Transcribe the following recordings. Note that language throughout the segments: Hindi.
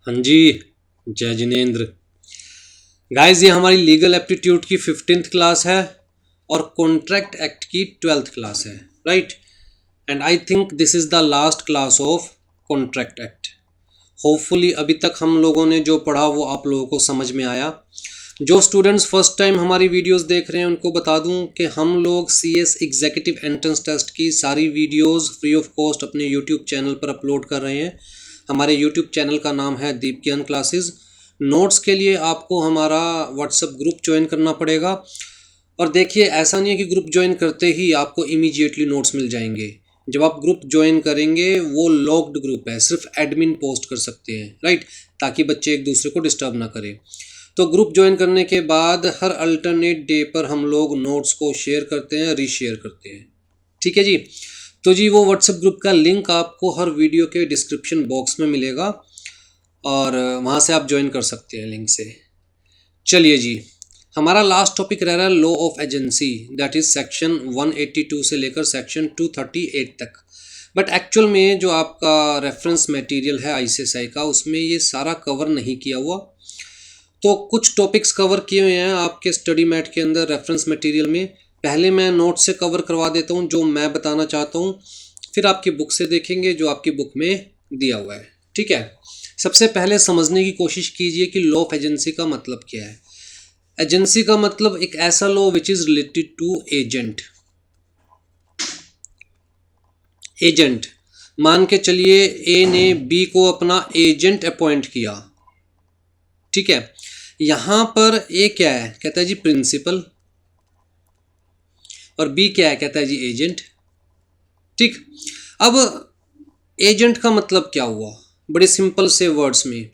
हाँ जी। जय जिनेंद्र। गाइस, ये हमारी लीगल एप्टीट्यूड की 15th क्लास है और कॉन्ट्रैक्ट एक्ट की 12th क्लास है, right. And I think this is the last class of contract act. Hopefully अभी तक हम लोगों ने जो पढ़ा वो आप लोगों को समझ में आया। जो स्टूडेंट्स फर्स्ट टाइम हमारी वीडियोस देख रहे हैं उनको बता दूं कि हम लोग CS एग्जीक्यूटिव एंट्रेंस टेस्ट की सारी वीडियोस फ्री ऑफ कॉस्ट अपने यूट्यूब चैनल पर अपलोड कर रहे हैं। हमारे यूट्यूब चैनल का नाम है दीप ज्ञान क्लासेस। नोट्स के लिए आपको हमारा व्हाट्सएप ग्रुप ज्वाइन करना पड़ेगा। और देखिए, ऐसा नहीं है कि ग्रुप ज्वाइन करते ही आपको इमीडिएटली नोट्स मिल जाएंगे। जब आप ग्रुप ज्वाइन करेंगे वो लॉक्ड ग्रुप है, सिर्फ एडमिन पोस्ट कर सकते हैं, राइट, ताकि बच्चे एक दूसरे को डिस्टर्ब ना करें। तो ग्रुप ज्वाइन करने के बाद हर अल्टरनेट डे पर हम लोग नोट्स को शेयर करते हैं, रीशेयर करते हैं, ठीक है जी। तो जी, वो व्हाट्सएप ग्रुप का लिंक आपको हर वीडियो के डिस्क्रिप्शन बॉक्स में मिलेगा और वहाँ से आप ज्वाइन कर सकते हैं लिंक से। चलिए जी, हमारा लास्ट टॉपिक रह रहा है law of agency, that is section 182 से लेकर सेक्शन 238 तक। बट एक्चुअल में जो आपका रेफरेंस मटेरियल है ICSI का, उसमें ये सारा कवर नहीं किया हुआ। तो कुछ टॉपिक्स कवर किए हुए हैं आपके स्टडी मैट के अंदर रेफरेंस मटेरियल में। पहले मैं नोट से कवर करवा देता हूँ जो मैं बताना चाहता हूँ, फिर आपकी बुक से देखेंगे जो आपकी बुक में दिया हुआ है, ठीक है। सबसे पहले समझने की कोशिश कीजिए कि लॉ ऑफ एजेंसी का मतलब क्या है। एजेंसी का मतलब एक ऐसा law which is related to agent. Agent मान के चलिए ए ने बी को अपना एजेंट अपॉइंट किया, ठीक है। यहां पर ए क्या है, कहता है जी प्रिंसिपल, और बी क्या है, कहता है जी एजेंट, ठीक। अब एजेंट का मतलब क्या हुआ, बड़े सिंपल से वर्ड्स में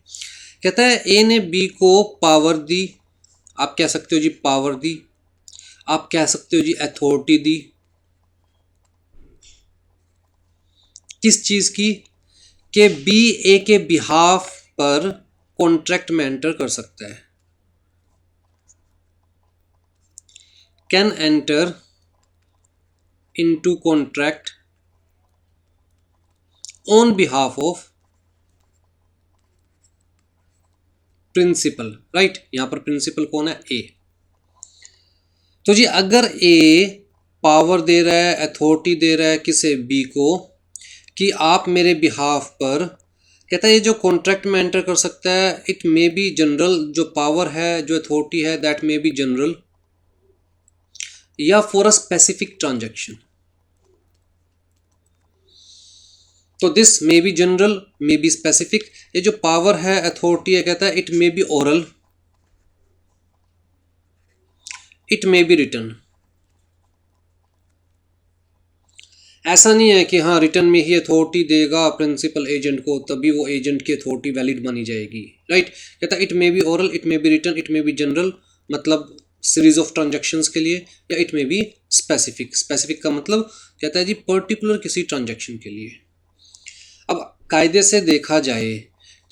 कहता है ए ने बी को पावर दी। आप कह सकते हो जी पावर दी, आप कह सकते हो जी अथॉरिटी दी। किस चीज की, कि बी ए के बिहाफ पर कॉन्ट्रैक्ट में एंटर कर सकता है, can enter into contract on behalf of principal, right. यहां पर प्रिंसिपल कौन है, ए। तो जी अगर ए पावर दे रहा है, अथॉरिटी दे रहा है किसे, बी को, कि आप मेरे बिहाफ पर, कहता है ये जो कॉन्ट्रैक्ट में एंटर कर सकता है, इट मे बी जनरल, जो पावर है, जो अथॉरिटी है, दैट मे बी जनरल, या फॉर अ स्पेसिफिक ट्रांजैक्शन। तो this may be general, may be specific. ये जो पावर है, अथॉरिटी है, कहता है it may be oral, it may be written. ऐसा नहीं है कि हाँ रिटर्न में ही अथॉरिटी देगा प्रिंसिपल एजेंट को तभी वो एजेंट की अथॉरिटी वैलिड मानी जाएगी, राइट। कहता है it may be oral, it may B return, it may be general, मतलब सीरीज ऑफ ट्रांजैक्शंस के लिए, या it may be specific. Specific का मतलब कहता है जी पर्टिकुलर किसी ट्रांजैक्शन के लिए। अब कायदे से देखा जाए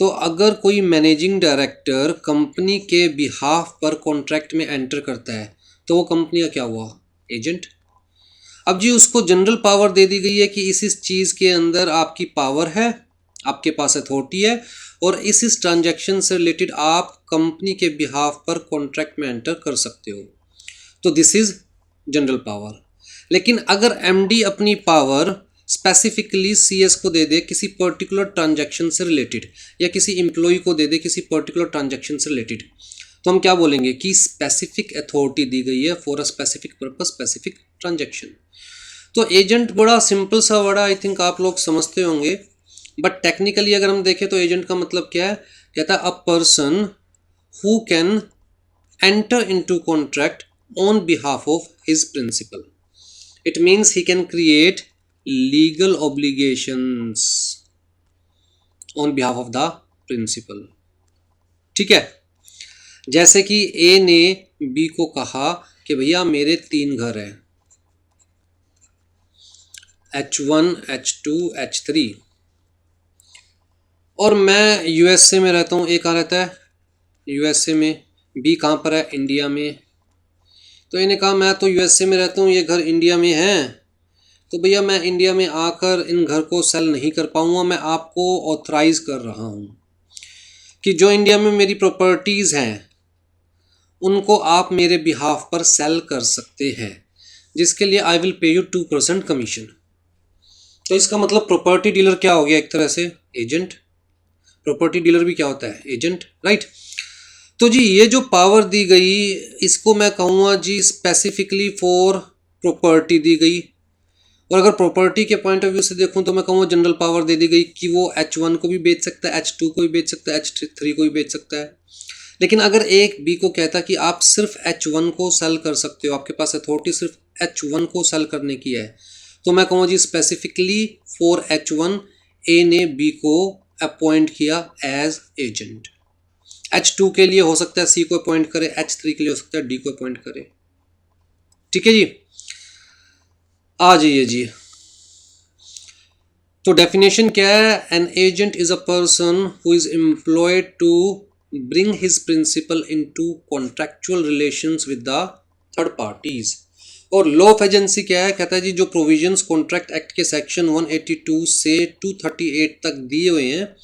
तो अगर कोई मैनेजिंग डायरेक्टर कंपनी के बिहाफ पर कॉन्ट्रैक्ट में एंटर करता है तो वो कंपनी का क्या हुआ, एजेंट। अब जी उसको जनरल पावर दे दी गई है कि इस चीज़ के अंदर आपकी पावर है, आपके पास अथॉरिटी है, और इस ट्रांजैक्शन से रिलेटेड आप कंपनी के बिहाफ पर कॉन्ट्रैक्ट में एंटर कर सकते हो। तो दिस इज जनरल पावर। लेकिन अगर MD अपनी पावर स्पेसिफिकली CS को दे दे किसी पर्टिकुलर ट्रांजैक्शन से रिलेटेड, या किसी एम्प्लॉय को दे दे किसी पर्टिकुलर ट्रांजैक्शन से रिलेटेड, तो हम क्या बोलेंगे कि स्पेसिफिक अथॉरिटी दी गई है for a specific purpose, specific transaction. तो एजेंट बड़ा सिंपल सा वर्ड है, आई थिंक आप लोग समझते होंगे। बट टेक्निकली अगर हम देखें तो एजेंट का मतलब क्या है, कहता है a person who can enter into contract on behalf of his principal. It means he can create legal obligations on behalf of the principal, ठीक है। जैसे कि ए ने बी को कहा कि भैया मेरे 3 घर हैं, H1, H2, H3, और मैं USA में रहता हूँ। ए कहाँ रहता है, USA में। बी कहाँ पर है, इंडिया में। तो इन्हें कहा मैं तो USA में रहता हूँ, ये घर इंडिया में है, तो भैया मैं इंडिया में आकर इन घर को सेल नहीं कर पाऊँगा, मैं आपको ऑथराइज़ कर रहा हूँ। कि जो इंडिया में मेरी प्रॉपर्टीज़ हैं उनको आप मेरे बिहाफ पर सेल कर सकते हैं, जिसके लिए I will pay you 2% commission. तो इसका मतलब प्रॉपर्टी डीलर क्या हो गया, एक तरह से एजेंट। प्रॉपर्टी डीलर भी क्या होता है, एजेंट, राइट। तो जी ये जो पावर दी गई इसको मैं कहूँगा जी स्पेसिफिकली फॉर प्रॉपर्टी दी गई। और अगर प्रॉपर्टी के पॉइंट ऑफ व्यू से देखूं तो मैं कहूँगा जनरल पावर दे दी गई कि वो H1 को भी बेच सकता है, H2 को भी बेच सकता है, H3 को भी बेच सकता है। लेकिन अगर एक बी को कहता कि आप सिर्फ H1 को सेल कर सकते हो, आपके पास अथॉरिटी सिर्फ H1 को सेल करने की है, तो मैं कहूँगा जी स्पेसिफिकली फॉर H1 ए ने बी को अपॉइंट किया एज एजेंट। H2 के लिए हो सकता है सी को अपॉइंट करे, H3 के लिए हो सकता है डी को अपॉइंट करे। ठीक है जी, आ जाइए जी। तो डेफिनेशन क्या है, an agent is a person who is employed to bring his principal into contractual relations with the third parties. और लॉ ऑफ एजेंसी क्या है, कहता है जी जो प्रोविजंस कॉन्ट्रैक्ट एक्ट के सेक्शन 182 से 238 तक दिए हुए हैं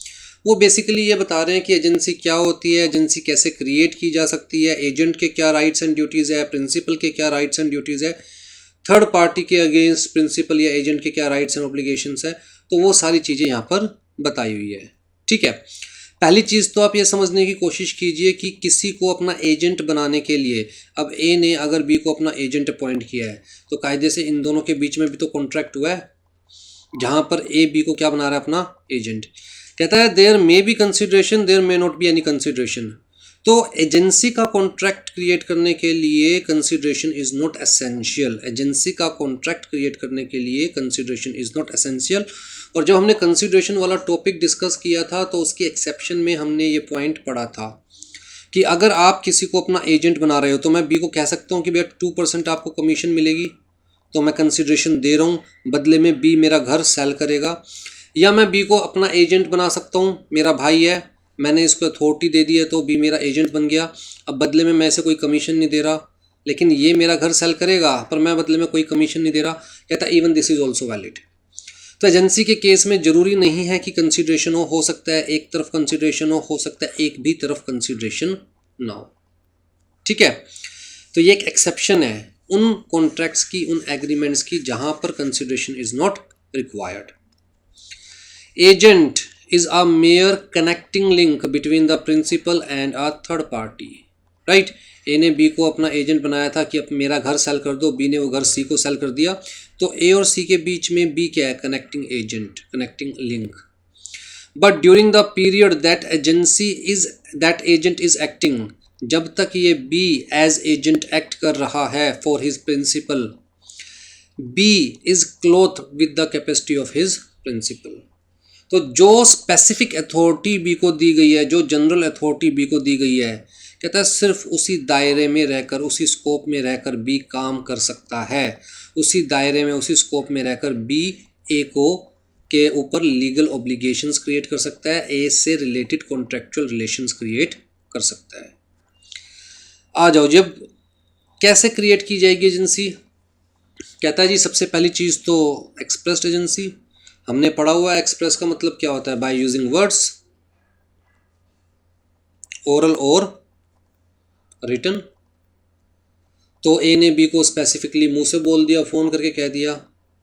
वो बेसिकली ये बता रहे हैं कि एजेंसी क्या होती है, एजेंसी कैसे क्रिएट की जा सकती है, एजेंट के क्या राइट्स एंड ड्यूटीज़ है, प्रिंसिपल के क्या राइट्स एंड ड्यूटीज़ है, थर्ड पार्टी के अगेंस्ट प्रिंसिपल या एजेंट के क्या राइट्स एंड ऑब्लिगेशंस है। तो वो सारी चीज़ें यहाँ पर बताई हुई है। ठीक है, पहली चीज़ तो आप ये समझने की कोशिश कीजिए कि किसी को अपना एजेंट बनाने के लिए, अब ए ने अगर बी को अपना एजेंट अपॉइंट किया है तो कायदे से इन दोनों के बीच में भी तो कॉन्ट्रैक्ट हुआ है, जहाँ पर ए बी को क्या बना रहा है, अपना एजेंट। कहता है there may be consideration, there may not be any consideration. तो एजेंसी का कॉन्ट्रैक्ट क्रिएट करने के लिए consideration is not essential. Agency का कॉन्ट्रैक्ट क्रिएट करने के लिए कंसिडरेशन इज नॉट एसेंशियल। और जब हमने कंसिडरेशन वाला टॉपिक डिस्कस किया था तो उसके एक्सेप्शन में हमने ये पॉइंट पढ़ा था कि अगर आप किसी को अपना एजेंट बना रहे हो तो मैं बी को कह सकता हूँ कि भैया 2% आपको कमीशन मिलेगी, तो मैं कंसिडरेशन दे रहा हूँ, बदले में बी मेरा घर सेल करेगा। या मैं बी को अपना एजेंट बना सकता हूँ, मेरा भाई है, मैंने इसको अथॉरिटी दे दी है तो बी मेरा एजेंट बन गया। अब बदले में मैं इसे कोई कमीशन नहीं दे रहा, लेकिन ये मेरा घर सेल करेगा पर मैं बदले में कोई कमीशन नहीं दे रहा। कहता है even this is also valid. तो एजेंसी के केस में ज़रूरी नहीं है कि कंसिडरेशन हो सकता है एक तरफ कंसिडरेशन हो सकता है एक भी तरफ कंसिडरेशन ना हो। ठीक है, तो ये एक एक्सेप्शन है उन कॉन्ट्रैक्ट्स की, उन एग्रीमेंट्स की जहाँ पर consideration is not required. Agent is a mere connecting link between the principal and a third party, right? ए ने बी को अपना एजेंट बनाया था कि अब मेरा घर सेल कर दो, बी ने वो घर सी को सेल कर दिया, तो ए और सी के बीच में बी क्या है, connecting agent, connecting link. But during the period that agent is acting, जब तक ये बी एज एजेंट एक्ट कर रहा है for his principal, be is cloth with the capacity of his principal. तो जो स्पेसिफिक अथॉरिटी बी को दी गई है, जो जनरल अथॉरिटी बी को दी गई है, कहता है सिर्फ उसी दायरे में रहकर, उसी स्कोप में रहकर बी काम कर सकता है। उसी दायरे में, उसी स्कोप में रहकर बी ए को के ऊपर लीगल ऑब्लिगेशंस क्रिएट कर सकता है, ए से रिलेटेड कॉन्ट्रैक्चुअल रिलेशंस क्रिएट कर सकता है। आ जाओ, जब कैसे क्रिएट की जाएगी एजेंसी। कहता है जी सबसे पहली चीज़ तो एक्सप्रेस्ड एजेंसी। हमने पढ़ा हुआ है एक्सप्रेस का मतलब क्या होता है, बाय यूजिंग वर्ड्स, ओरल और रिटन। तो ए ने बी को स्पेसिफिकली मुंह से बोल दिया, फ़ोन करके कह दिया,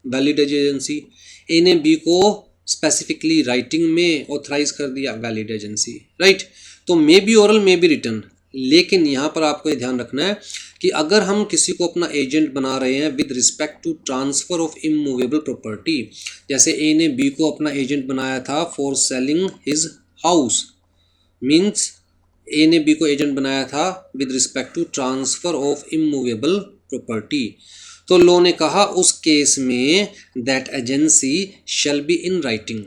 वैलिड एजेंसी। ए ने बी को स्पेसिफिकली राइटिंग में ऑथराइज कर दिया, वैलिड एजेंसी, राइट। तो may be oral may be written, लेकिन यहाँ पर आपको ये ध्यान रखना है कि अगर हम किसी को अपना एजेंट बना रहे हैं with respect to transfer of immovable property, जैसे ए ने बी को अपना एजेंट बनाया था for selling his house, means A ने बी को एजेंट बनाया था with respect to transfer of immovable property, तो लॉ ने कहा उस केस में that agency shall be in writing,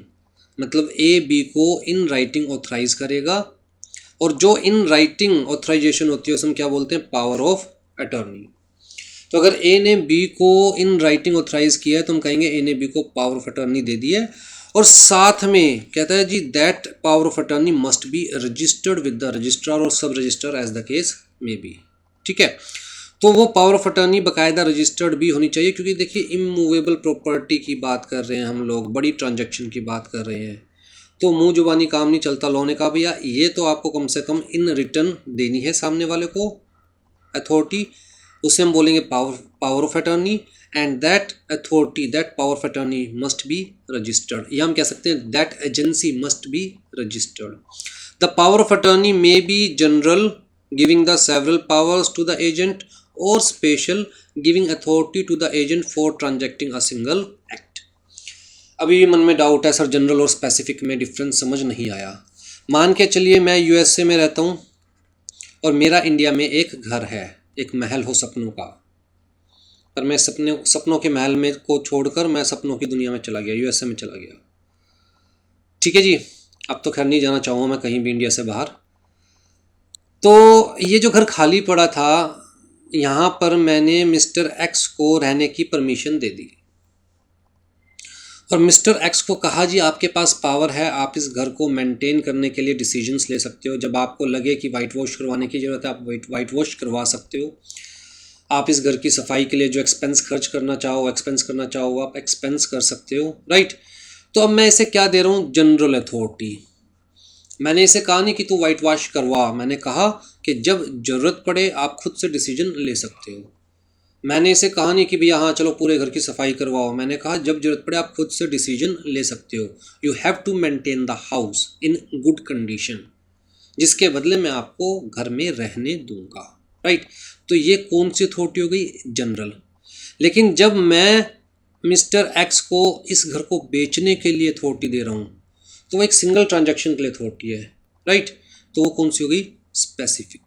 मतलब ए बी को इन राइटिंग ऑथराइज करेगा। और जो इन राइटिंग ऑथराइजेशन होती है उसे हम क्या बोलते हैं, पावर ऑफ अटॉर्नी। तो अगर ए ने बी को इन राइटिंग ऑथराइज किया है तो हम कहेंगे ए ने बी को पावर ऑफ अटॉर्नी दे दी है। और साथ में कहता है जी that power of attorney must be registered with the registrar और sub registrar as the case may be. ठीक है, तो वो पावर ऑफ अटॉर्नी बाकायदा रजिस्टर्ड भी होनी चाहिए, क्योंकि देखिए इमूवेबल प्रॉपर्टी की बात कर रहे हैं हम लोग, बड़ी ट्रांजैक्शन की बात कर रहे हैं, तो मुंह जुबानी काम नहीं चलता लॉ ने कहा भैया ये तो आपको कम से कम इन रिटर्न देनी है सामने वाले को अथॉरिटी, उसे हम बोलेंगे power of attorney, and that authority that power of attorney must be registered, या हम कह सकते हैं that agency must be registered. The power of attorney may be general giving the several powers to the agent और special giving authority to the agent for transacting a single act. अभी मन में डाउट है सर जनरल और स्पेसिफिक में डिफरेंस समझ नहीं आया। मान के चलिए मैं यूएसए में रहता हूँ और मेरा इंडिया में एक घर है, एक महल हो सपनों का, पर मैं सपनों के महल में को छोड़कर मैं सपनों की दुनिया में चला गया, यूएसए में चला गया। ठीक है जी, अब तो खैर नहीं जाना चाहूँगा मैं कहीं भी इंडिया से बाहर। तो ये जो घर खाली पड़ा था यहाँ पर मैंने मिस्टर एक्स को रहने की परमिशन दे दी और मिस्टर एक्स को कहा जी आपके पास पावर है, आप इस घर को मेंटेन करने के लिए डिसीजंस ले सकते हो, जब आपको लगे कि वाइट वॉश करवाने की ज़रूरत है आप वाइट वॉश करवा सकते हो, आप इस घर की सफाई के लिए जो एक्सपेंस खर्च करना चाहो एक्सपेंस करना चाहो आप एक्सपेंस कर सकते हो, राइट। तो अब मैं इसे क्या दे रहा हूँ, जनरल अथॉरिटी। मैंने इसे कहा नहीं कि तू वाइट वॉश करवा, मैंने कहा कि जब ज़रूरत पड़े आप खुद से डिसीजन ले सकते हो। मैंने इसे कहा नहीं कि भैया हाँ चलो पूरे घर की सफाई करवाओ, मैंने कहा जब जरूरत पड़े आप खुद से डिसीजन ले सकते हो। You have to maintain the house in good condition, जिसके बदले मैं आपको घर में रहने दूंगा, राइट। तो ये कौन सी अथॉरिटी हो गई, जनरल। लेकिन जब मैं मिस्टर एक्स को इस घर को बेचने के लिए अथॉरिटी दे रहा हूँ तो वो एक सिंगल ट्रांजैक्शन के लिए अथॉरिटी है, राइट। तो वो कौन सी हो गई, स्पेसिफिक।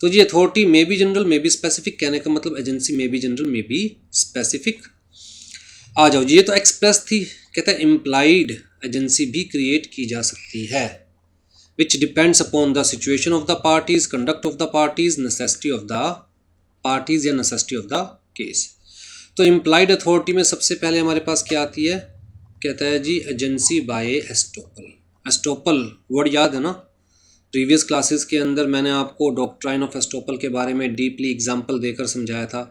तो जी अथॉरिटी में भी जनरल में भी स्पेसिफिक, कहने का मतलब एजेंसी में भी जनरल में भी स्पेसिफिक। आ जाओ जी, ये तो एक्सप्रेस थी, कहता है इम्प्लाइड एजेंसी भी क्रिएट की जा सकती है, which depends upon the situation of the parties, conduct of the parties, necessity of the parties या नेसेसिटी ऑफ द केस। तो इम्प्लाइड अथॉरिटी में सबसे पहले हमारे पास क्या आती है, कहता है जी agency by estoppel. Estoppel word याद है ना, प्रीवियस क्लासेस के अंदर मैंने आपको डॉक्ट्राइन ऑफ एस्टोपल के बारे में डीपली एग्जाम्पल देकर समझाया था।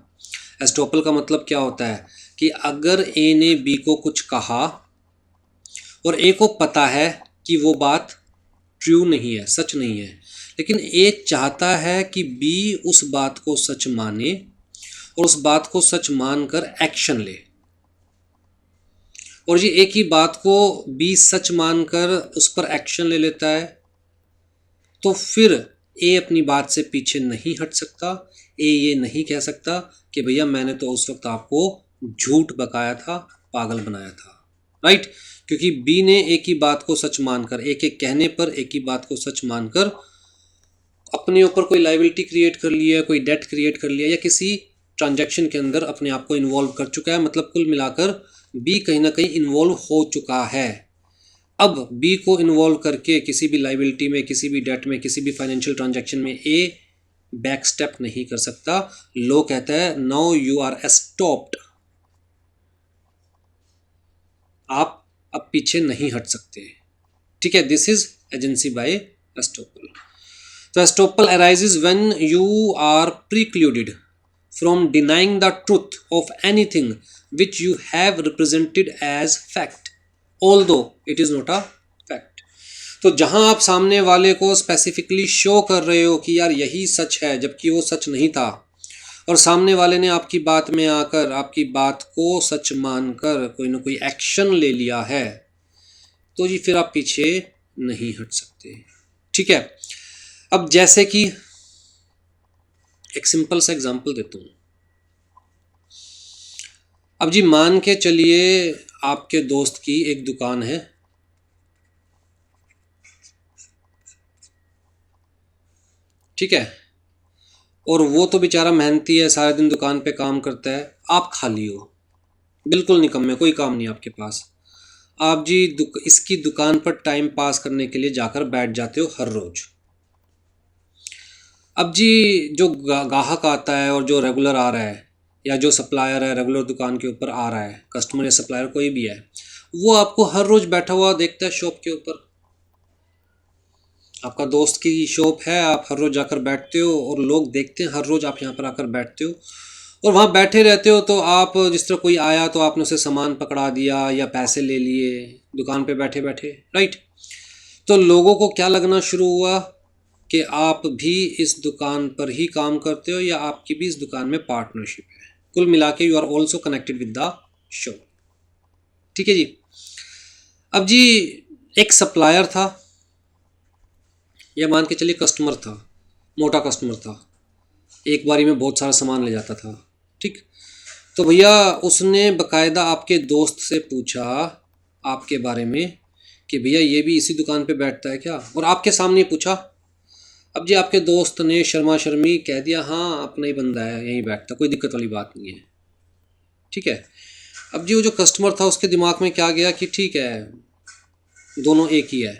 एस्टोपल का मतलब क्या होता है कि अगर ए ने बी को कुछ कहा और ए को पता है कि वो बात ट्रू नहीं है, सच नहीं है, लेकिन ए चाहता है कि बी उस बात को सच माने और उस बात को सच मानकर एक्शन ले, और ये ए की बात को बी सच मानकर उस पर एक्शन ले लेता है, तो फिर ए अपनी बात से पीछे नहीं हट सकता। ए ये नहीं कह सकता कि भैया मैंने तो उस वक्त आपको झूठ बकाया था, पागल बनाया था, राइट। क्योंकि बी ने ए की बात को सच मानकर, ए के कहने पर ए की बात को सच मानकर अपने ऊपर कोई लाइबिलिटी क्रिएट कर लिया, कोई डेट क्रिएट कर लिया, या किसी ट्रांजैक्शन के अंदर अपने आप को इन्वॉल्व कर चुका है। मतलब कुल मिलाकर बी कहीं ना कहीं इन्वॉल्व हो चुका है। अब बी को इन्वॉल्व करके किसी भी लाइबिलिटी में, किसी भी डेट में, किसी भी फाइनेंशियल ट्रांजैक्शन में ए बैक स्टेप नहीं कर सकता। लॉ कहता है नाउ यू आर स्टॉप्ड, आप अब पीछे नहीं हट सकते, ठीक है। This is agency by estoppel. तो estoppel arises when you are precluded from denying the truth of anything which you have represented as fact although it is not a fact। तो जहां आप सामने वाले को स्पेसिफिकली शो कर रहे हो कि यार यही सच है जबकि वो सच नहीं था, और सामने वाले ने आपकी बात में आकर आपकी बात को सच मानकर कोई ना कोई एक्शन ले लिया है, तो जी फिर आप पीछे नहीं हट सकते, ठीक है। अब जैसे कि एक सिंपल सा एग्जांपल देता हूँ। अब जी मान के चलिए आपके दोस्त की एक दुकान है, ठीक है, और वो तो बेचारा मेहनती है, सारे दिन दुकान पे काम करता है, आप खाली हो, बिल्कुल निकम्मे, कोई काम नहीं आपके पास। आप जी इसकी दुकान पर टाइम पास करने के लिए जाकर बैठ जाते हो हर रोज। अब जी जो गाहक आता है और जो रेगुलर आ रहा है, या जो सप्लायर है रेगुलर दुकान के ऊपर आ रहा है, कस्टमर या सप्लायर कोई भी है, वो आपको हर रोज बैठा हुआ देखता है शॉप के ऊपर। आपका दोस्त की शॉप है, आप हर रोज जाकर बैठते हो और लोग देखते हैं हर रोज आप यहाँ पर आकर बैठते हो और वहाँ बैठे रहते हो। तो आप जिस तरह कोई आया तो आपने उसे सामान पकड़ा दिया या पैसे ले लिए, दुकान पे बैठे बैठे, राइट। तो लोगों को क्या लगना शुरू हुआ कि आप भी इस दुकान पर ही काम करते हो या आपकी भी इस दुकान में पार्टनरशिप है। कुल मिला के you are also connected with the show. ठीक है जी। अब जी एक सप्लायर था, या मान के चलिए कस्टमर था, मोटा कस्टमर था, एक बारी में बहुत सारा सामान ले जाता था। ठीक। तो भैया उसने बकायदा आपके दोस्त से पूछा आपके बारे में कि भैया ये भी इसी दुकान पे बैठता है क्या, और आपके सामने पूछा। अब जी आपके दोस्त ने शर्मा शर्मी कह दिया हाँ अपना ही बंदा है, यहीं बैठता, कोई दिक्कत वाली बात नहीं है। ठीक है। अब जी वो जो कस्टमर था उसके दिमाग में क्या गया कि ठीक है दोनों एक ही है।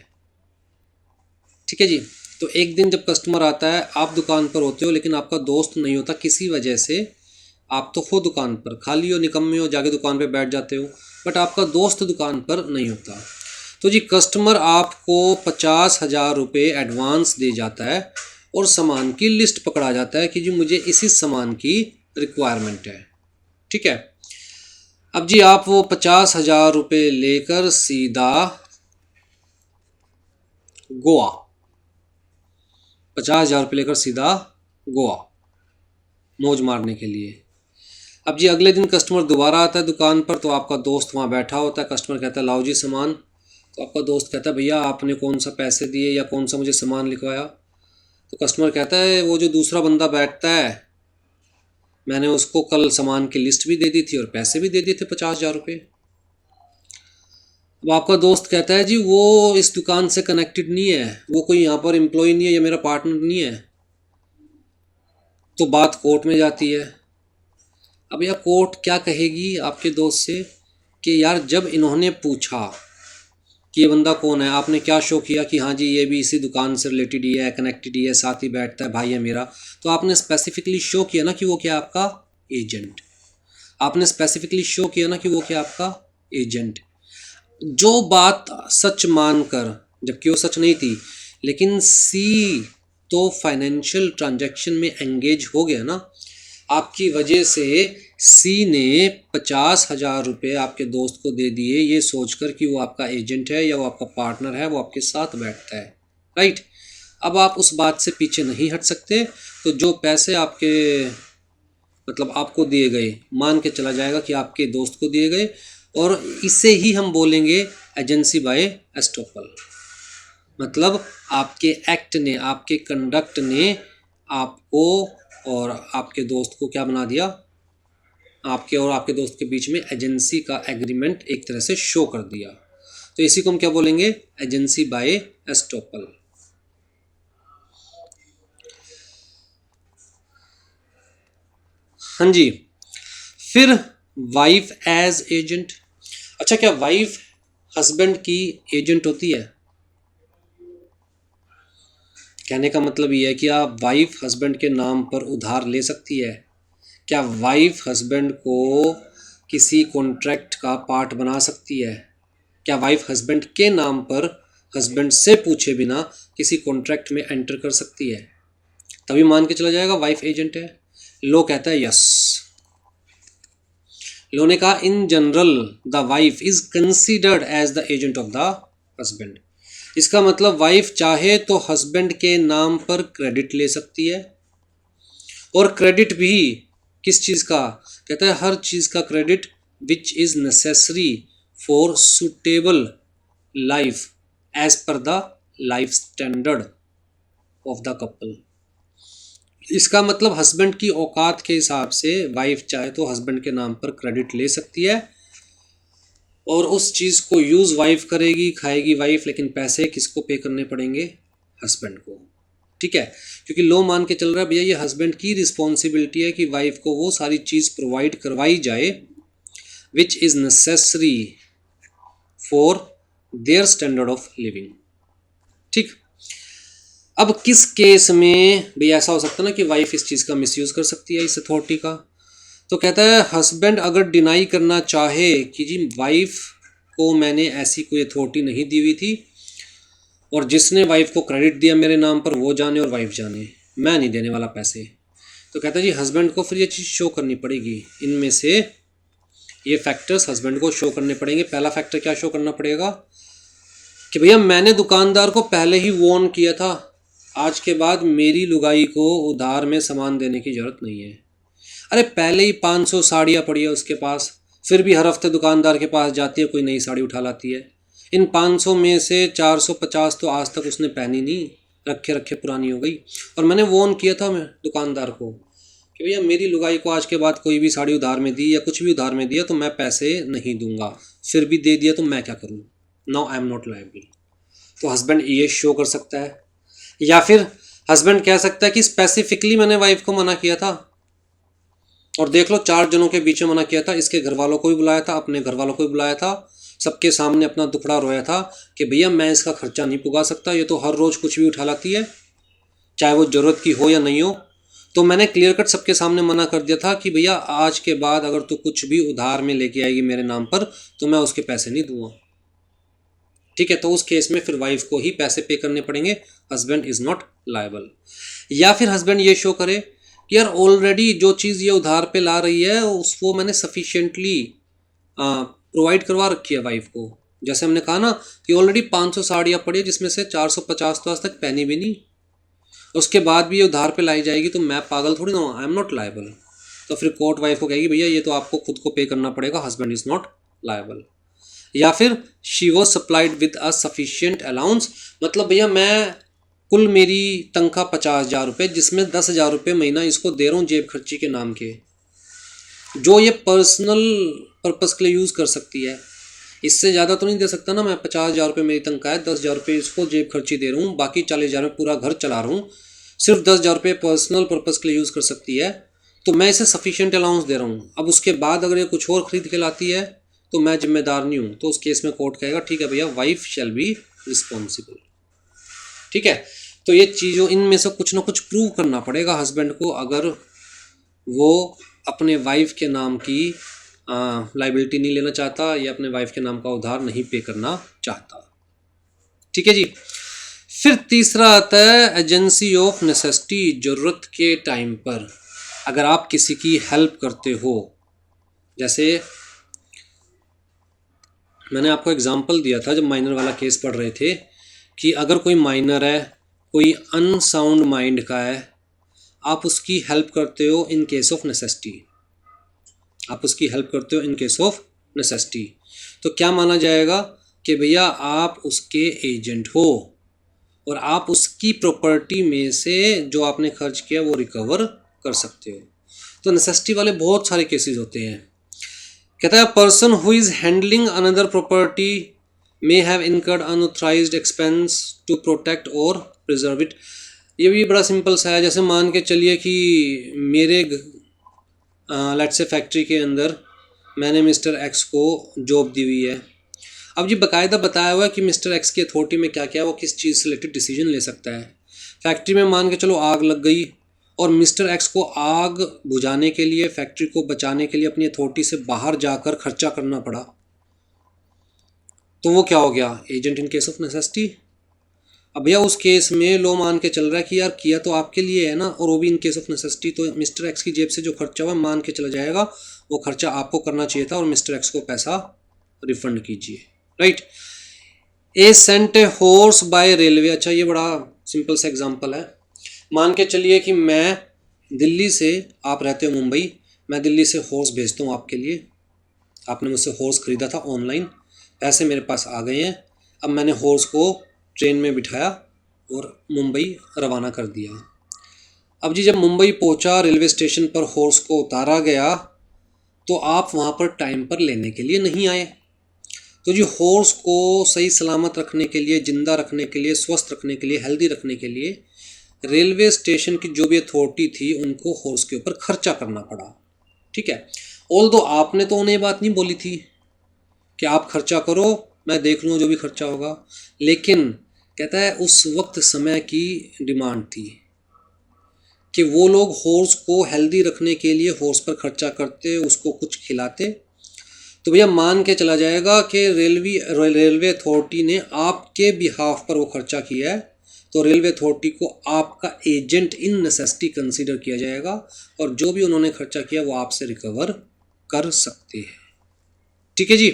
ठीक है जी। तो एक दिन जब कस्टमर आता है, आप दुकान पर होते हो लेकिन आपका दोस्त नहीं होता किसी वजह से, आप तो हो दुकान पर, खाली हो निकम्मे हो, जाके दुकान पे बैठ जाते हो, बट आपका दोस्त दुकान पर नहीं होता। तो जी कस्टमर आपको 50,000 रुपये एडवांस दे जाता है और सामान की लिस्ट पकड़ा जाता है कि जी मुझे इसी सामान की रिक्वायरमेंट है। ठीक है। अब जी आप वो 50,000 रुपये लेकर सीधा गोवा, 50,000 रुपये लेकर सीधा गोवा मौज मारने के लिए। अब जी अगले दिन कस्टमर दोबारा आता है दुकान पर, तो आपका दोस्त वहाँ बैठा होता है। कस्टमर कहता है लाओ जी सामान। तो आपका दोस्त कहता है भैया आपने कौन सा पैसे दिए या कौन सा मुझे सामान लिखवाया। तो कस्टमर कहता है वो जो दूसरा बंदा बैठता है, मैंने उसको कल सामान की लिस्ट भी दे दी थी और पैसे भी दे दिए थे 50,000 रुपये। अब आपका दोस्त कहता है जी वो इस दुकान से कनेक्टेड नहीं है, वो कोई यहाँ पर एम्प्लॉय नहीं है या मेरा पार्टनर नहीं है। तो बात कोर्ट में जाती है। अब यह कोर्ट क्या कहेगी आपके दोस्त से कि यार जब इन्होंने पूछा कि ये बंदा कौन है, आपने क्या शो किया कि हाँ जी ये भी इसी दुकान से रिलेटेड ही है, कनेक्टेड ही है, साथ ही बैठता है, भाई है मेरा, तो आपने स्पेसिफिकली शो किया ना कि वो क्या आपका एजेंट। आपने स्पेसिफिकली शो किया ना कि वो क्या आपका एजेंट। जो बात सच मानकर, जबकि वो सच नहीं थी, लेकिन सी तो फाइनेंशियल ट्रांजैक्शन में एंगेज हो गया ना, आपकी वजह से सी ने 50,000 रुपये आपके दोस्त को दे दिए, ये सोचकर कि वो आपका एजेंट है या वो आपका पार्टनर है, वो आपके साथ बैठता है, राइट। अब आप उस बात से पीछे नहीं हट सकते, तो जो पैसे आपके मतलब आपको दिए गए, मान के चला जाएगा कि आपके दोस्त को दिए गए, और इसे ही हम बोलेंगे एजेंसी बाय एस्टोपल। मतलब आपके एक्ट ने, आपके कंडक्ट ने आपको और आपके दोस्त को क्या बना दिया, आपके और आपके दोस्त के बीच में एजेंसी का एग्रीमेंट एक तरह से शो कर दिया। तो इसी को हम क्या बोलेंगे, एजेंसी बाय एस्टोपल। हाँ जी। फिर वाइफ एज एजेंट। अच्छा, क्या वाइफ हस्बैंड की एजेंट होती है? कहने का मतलब ये है कि आप वाइफ हस्बैंड के नाम पर उधार ले सकती है? क्या वाइफ हस्बैंड को किसी कॉन्ट्रैक्ट का पार्ट बना सकती है? क्या वाइफ हस्बैंड के नाम पर हस्बैंड से पूछे बिना किसी कॉन्ट्रैक्ट में एंटर कर सकती है? तभी मान के चला जाएगा वाइफ एजेंट है। लो कहता है यस। लो ने कहा in general the wife is considered as the agent of the husband. इसका मतलब वाइफ चाहे तो हस्बैंड के नाम पर क्रेडिट ले सकती है, और क्रेडिट भी किस चीज़ का? कहता है हर चीज़ का credit which is necessary for suitable life as per the life standard of the couple. इसका मतलब हस्बैंड की औकात के हिसाब से वाइफ चाहे तो हस्बैंड के नाम पर क्रेडिट ले सकती है, और उस चीज़ को यूज़ वाइफ करेगी, खाएगी वाइफ, लेकिन पैसे किसको पे करने पड़ेंगे? हस्बैंड को। ठीक है, क्योंकि लो मान के चल रहा है भैया ये हस्बैंड की रिस्पॉन्सिबिलिटी है कि वाइफ को वो सारी चीज़ प्रोवाइड करवाई जाए विच is necessary for their standard of living. ठीक। अब किस केस में भी ऐसा हो सकता है ना कि वाइफ इस चीज़ का मिसयूज़ कर सकती है, इस अथॉरिटी का? तो कहता है हस्बैंड अगर डिनाई करना चाहे कि जी वाइफ को मैंने ऐसी कोई अथॉरिटी नहीं दी हुई थी, और जिसने वाइफ को क्रेडिट दिया मेरे नाम पर वो जाने और वाइफ जाने, मैं नहीं देने वाला पैसे, तो कहता है जी हस्बैंड को फिर ये चीज़ शो करनी पड़ेगी। इनमें से ये फैक्टर्स हस्बैंड को शो करने पड़ेंगे। पहला फैक्टर क्या शो करना पड़ेगा कि भैया मैंने दुकानदार को पहले ही वार्न किया था, आज के बाद मेरी लुगाई को उधार में सामान देने की ज़रूरत नहीं है। अरे पहले ही 500 साड़ियाँ पड़ी है उसके पास, फिर भी हर हफ्ते दुकानदार के पास जाती है, कोई नई साड़ी उठा लाती है। इन 500 में से 450 तो आज तक उसने पहनी नहीं, रखे रखे पुरानी हो गई। और मैंने वार्न किया था मैं दुकानदार को कि भैया मेरी लुगाई को आज के बाद कोई भी साड़ी उधार में दी या कुछ भी उधार में दिया तो मैं पैसे नहीं दूंगा, फिर भी दे दिया तो मैं क्या करूँ, now I am not liable. तो हस्बैंड ये शो कर सकता है। या फिर हस्बैंड कह सकता है कि स्पेसिफिकली मैंने वाइफ को मना किया था, और देख लो 4 जनों के बीच में मना किया था, इसके घर वालों को भी बुलाया था, अपने घर वालों को भी बुलाया था, सबके सामने अपना दुखड़ा रोया था कि भैया मैं इसका खर्चा नहीं पुगा सकता, ये तो हर रोज़ कुछ भी उठा लाती है, चाहे वो ज़रूरत की हो या नहीं हो। तो मैंने क्लियर कट सबके सामने मना कर दिया था कि भैया आज के बाद अगर तू कुछ भी उधार में लेके आएगी मेरे नाम पर तो मैं उसके पैसे नहीं दूंगा। ठीक है, तो उस केस में फिर वाइफ को ही पैसे पे करने पड़ेंगे, हस्बैंड इज़ नॉट लायबल। या फिर हस्बैंड ये शो करे कि यार ऑलरेडी जो चीज़ ये उधार पे ला रही है उसको मैंने सफिशिएंटली प्रोवाइड करवा रखी है वाइफ को। जैसे हमने कहा ना कि ऑलरेडी 500 साड़ियाँ पड़ी है जिसमें से 450 तो आज तक पहनी भी नहीं, उसके बाद भी ये उधार पे लाई जाएगी तो मैं पागल थोड़ी ना हूँ, आई एम नॉट लायबल। तो फिर कोर्ट वाइफ को कहेगी भैया ये तो आपको खुद को पे करना पड़ेगा, हस्बैंड इज़ नॉट लायबल। या फिर she was supplied with a sufficient allowance, मतलब भैया मैं कुल मेरी तनख्वाह 50,000 रुपये जिसमें 10,000 रुपये महीना इसको दे रहा हूँ जेब खर्ची के नाम के, जो ये पर्सनल पर्पस के लिए यूज़ कर सकती है। इससे ज़्यादा तो नहीं दे सकता ना मैं, 50,000 रुपये मेरी तनख्वाह है, 10,000 रुपये इसको जेब खर्ची दे रहा हूँ, बाकी 40,000 में पूरा घर चला रहा हूँ, सिर्फ 10,000 रुपये पर्सनल पर्पस के लिए यूज़ कर सकती है, तो मैं इसे सफिशिएंट अलाउंस दे रहा हूँ। अब उसके बाद अगर ये कुछ और ख़रीद के लाती है तो मैं जिम्मेदार नहीं हूँ, तो उस केस में कोर्ट कहेगा ठीक है भैया वाइफ शैल बी रिस्पॉन्सिबल। ठीक है, तो ये चीज़ों इनमें से कुछ ना कुछ प्रूव करना पड़ेगा हस्बैंड को अगर वो अपने वाइफ के नाम की लाइबिलिटी नहीं लेना चाहता या अपने वाइफ के नाम का उधार नहीं पे करना चाहता। ठीक है जी। फिर तीसरा आता है एजेंसी ऑफ नेसेसिटी, ज़रूरत के टाइम पर अगर आप किसी की हेल्प करते हो। जैसे मैंने आपको एग्जांपल दिया था जब माइनर वाला केस पढ़ रहे थे कि अगर कोई माइनर है, कोई अनसाउंड माइंड का है, आप उसकी हेल्प करते हो इन केस ऑफ नेसेसिटी, आप उसकी हेल्प करते हो इन केस ऑफ नेसेसिटी, तो क्या माना जाएगा कि भैया आप उसके एजेंट हो और आप उसकी प्रॉपर्टी में से जो आपने खर्च किया वो रिकवर कर सकते हो। तो नेसेसिटी वाले बहुत सारे केसेस होते हैं। कहता है person who is handling another property may have incurred unauthorised expense to protect और प्रिजर्व इट। ये भी बड़ा सिंपल सा है। जैसे मान के चलिए कि मेरे लेट्स से फैक्ट्री के अंदर मैंने मिस्टर एक्स को जॉब दी हुई है। अब जी बाकायदा बताया हुआ है कि मिस्टर एक्स की अथॉरिटी में क्या क्या है, वो किस चीज़ से रिलेटेड डिसीजन ले सकता है। फैक्ट्री में मान के चलो आग लग गई और मिस्टर एक्स को आग बुझाने के लिए, फैक्ट्री को बचाने के लिए अपनी अथॉरिटी से बाहर जाकर खर्चा करना पड़ा, तो वो क्या हो गया, agent in case of necessity. अब भैया उस केस में लो मान के चल रहा है कि यार किया तो आपके लिए है ना, और वो भी इन केस ऑफ नेसेसिटी, तो मिस्टर एक्स की जेब से जो खर्चा हुआ मान के चला जाएगा वो खर्चा आपको करना चाहिए था और मिस्टर एक्स को पैसा रिफंड कीजिए। Right. A sent a horse by railway. अच्छा ये बड़ा सिंपल सा एग्जांपल है। मान के चलिए कि मैं दिल्ली से, आप रहते हो मुंबई, मैं दिल्ली से हॉर्स भेजता हूँ आपके लिए, आपने मुझसे हॉर्स ख़रीदा था ऑनलाइन, पैसे मेरे पास आ गए हैं, अब मैंने हॉर्स को ट्रेन में बिठाया और मुंबई रवाना कर दिया। अब जी जब मुंबई पहुँचा, रेलवे स्टेशन पर हॉर्स को उतारा गया तो आप वहाँ पर टाइम पर लेने के लिए नहीं आए। तो जी हॉर्स को सही सलामत रखने के लिए, ज़िंदा रखने के लिए, स्वस्थ रखने के लिए, हेल्दी रखने के लिए रेलवे स्टेशन की जो भी अथॉरिटी थी उनको हॉर्स के ऊपर खर्चा करना पड़ा। ठीक है, ऑल्दो आपने तो उन्हें बात नहीं बोली थी कि आप खर्चा करो, मैं देख लूँ जो भी खर्चा होगा, लेकिन कहता है उस वक्त समय की डिमांड थी कि वो लोग हॉर्स को हेल्दी रखने के लिए हॉर्स पर खर्चा करते, उसको कुछ खिलाते। तो भैया मान के चला जाएगा कि रेलवे अथॉरिटी ने आपके बिहाफ पर वो खर्चा किया है, तो रेलवे अथॉरिटी को आपका एजेंट इन नेसेसिटी कंसीडर किया जाएगा और जो भी उन्होंने खर्चा किया वो आपसे रिकवर कर सकते हैं। ठीक है जी।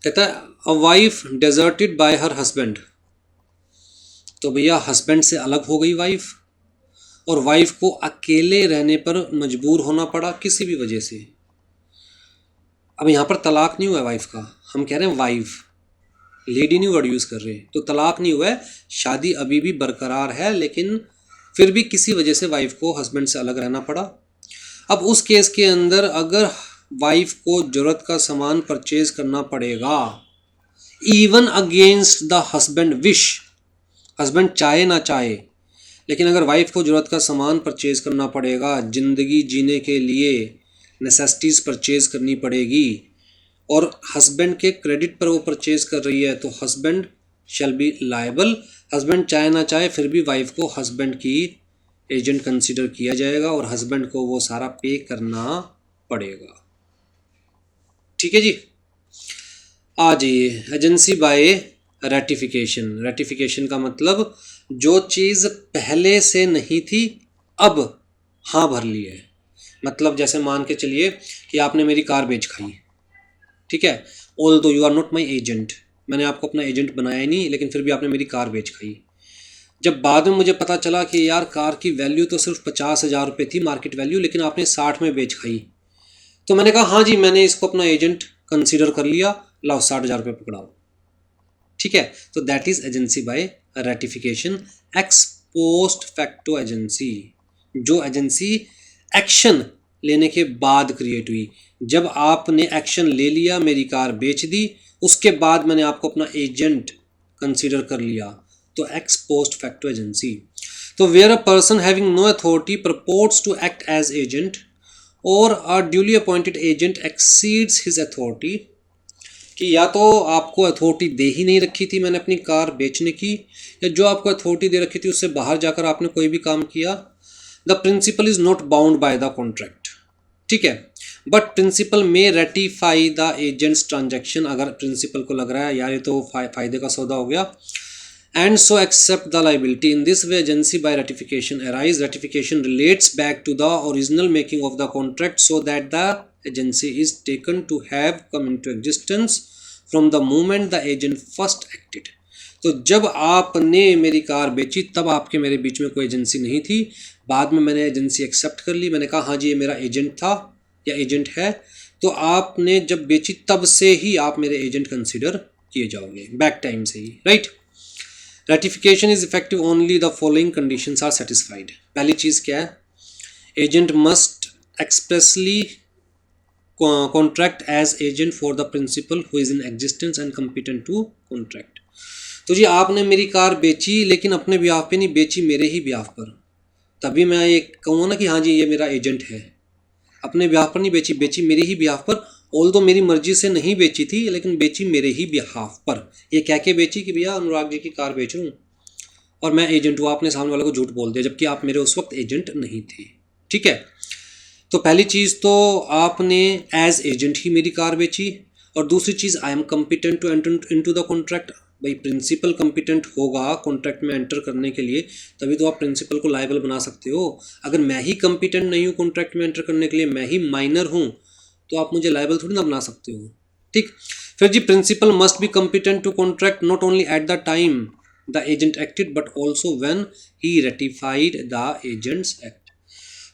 कहता है a wife deserted bye her husband, तो भैया हस्बैंड से अलग हो गई वाइफ, और वाइफ को अकेले रहने पर मजबूर होना पड़ा किसी भी वजह से। अब यहाँ पर तलाक नहीं हुआ है वाइफ का, हम कह रहे हैं वाइफ, लेडी नहीं वर्ड यूज़ कर रहे, तो तलाक नहीं हुआ है, शादी अभी भी बरकरार है, लेकिन फिर भी किसी वजह से वाइफ को हस्बैंड से अलग रहना पड़ा। अब उस केस के अंदर अगर वाइफ को ज़रूरत का सामान परचेज करना पड़ेगा, even against the husband wish, husband चाहे ना चाहे, लेकिन अगर वाइफ को ज़रूरत का सामान परचेज करना पड़ेगा, ज़िंदगी जीने के लिए नेसेसिटीज़ परचेज करनी पड़ेगी, और हस्बैंड के क्रेडिट पर वो परचेज कर रही है, तो husband shall be liable. Husband चाहे ना चाहे फिर भी वाइफ को हस्बैंड की एजेंट कंसीडर किया जाएगा और हस्बैंड को वो सारा पे करना पड़ेगा। ठीक है जी। आ जाइए एजेंसी बाय रेटिफिकेशन। रेटिफिकेशन का मतलब जो चीज़ पहले से नहीं थी अब हाँ भर ली है। मतलब जैसे मान के चलिए कि आपने मेरी कार बेच खाई, ठीक है, although you are not my agent, मैंने आपको अपना एजेंट बनाया ही नहीं, लेकिन फिर भी आपने मेरी कार बेच खाई। जब बाद में मुझे पता चला कि यार कार की वैल्यू तो सिर्फ 50,000 रुपये थी मार्केट वैल्यू, लेकिन आपने 60 में बेच खाई, तो मैंने कहा हाँ जी मैंने इसको अपना एजेंट कंसीडर कर लिया, लाओ 60,000 रुपये पकड़ाओ। ठीक है, तो that is agency by ratification. X post facto agency, जो एजेंसी एक्शन लेने के बाद क्रिएट हुई। जब आपने एक्शन ले लिया, मेरी कार बेच दी, उसके बाद मैंने आपको अपना एजेंट कंसीडर कर लिया, तो एक्स पोस्ट फैक्टो एजेंसी। तो where a person having no authority purports to act as agent और a duly appointed agent exceeds his authority, कि या तो आपको अथॉरिटी दे ही नहीं रखी थी मैंने अपनी कार बेचने की, या जो आपको अथॉरिटी दे रखी थी उससे बाहर जाकर आपने कोई भी काम किया, the principal is not bound by the contract. ठीक है, but principal may ratify the agent's transaction. अगर प्रिंसिपल को लग रहा है यार ये तो फायदे का सौदा हो गया, and so accept the liability. In this way agency by ratification arise. Ratification relates back to the original making of the contract so that the agency is taken to have come into existence from the moment the agent first acted. तो जब आपने मेरी कार बेची तब आपके मेरे बीच में कोई एजेंसी नहीं थी, बाद में मैंने एजेंसी एक्सेप्ट कर ली, मैंने कहा हाँ जी ये मेरा एजेंट था या एजेंट है, तो आपने जब बेची तब से ही आप मेरे एजेंट कंसिडर किए जाओगे, बैक टाइम से ही, right. Ratification is effective only the following conditions are satisfied. पहली चीज़ क्या है, agent must expressly contract as agent for the principal who is in existence and competent to contract. तो जी आपने मेरी कार बेची लेकिन अपने ब्याह पे नहीं बेची, मेरे ही ब्याह पर, तभी मैं ये कहूँगा ना कि हाँ जी ये मेरा एजेंट है। अपने ब्याह पर नहीं बेची, बेची मेरे ही ब्याह पर, ऑल तो मेरी मर्जी से नहीं बेची थी लेकिन बेची मेरे ही बिहाफ पर, ये कह के बेची कि भैया अनुराग जी की कार बेच रहा हूँ और मैं एजेंट हूँ। आपने सामने वाले को झूठ बोल दिया जबकि आप मेरे उस वक्त एजेंट नहीं थे। ठीक है, तो पहली चीज़ तो आपने एज एजेंट ही मेरी कार बेची, और दूसरी चीज़ I am competent to enter into the contract. भाई प्रिंसिपल कम्पिटेंट होगा कॉन्ट्रैक्ट में एंटर करने के लिए, तभी तो आप प्रिंसिपल को लायबल बना सकते हो। अगर मैं ही कम्पिटेंट नहीं हूँ कॉन्ट्रैक्ट में एंटर करने के लिए, मैं ही माइनर हूँ, तो आप मुझे लायबल थोड़ी ना बना सकते हो। ठीक, फिर जी principal must be competent to contract not only at the time the agent acted but also when he ratified the agent's act.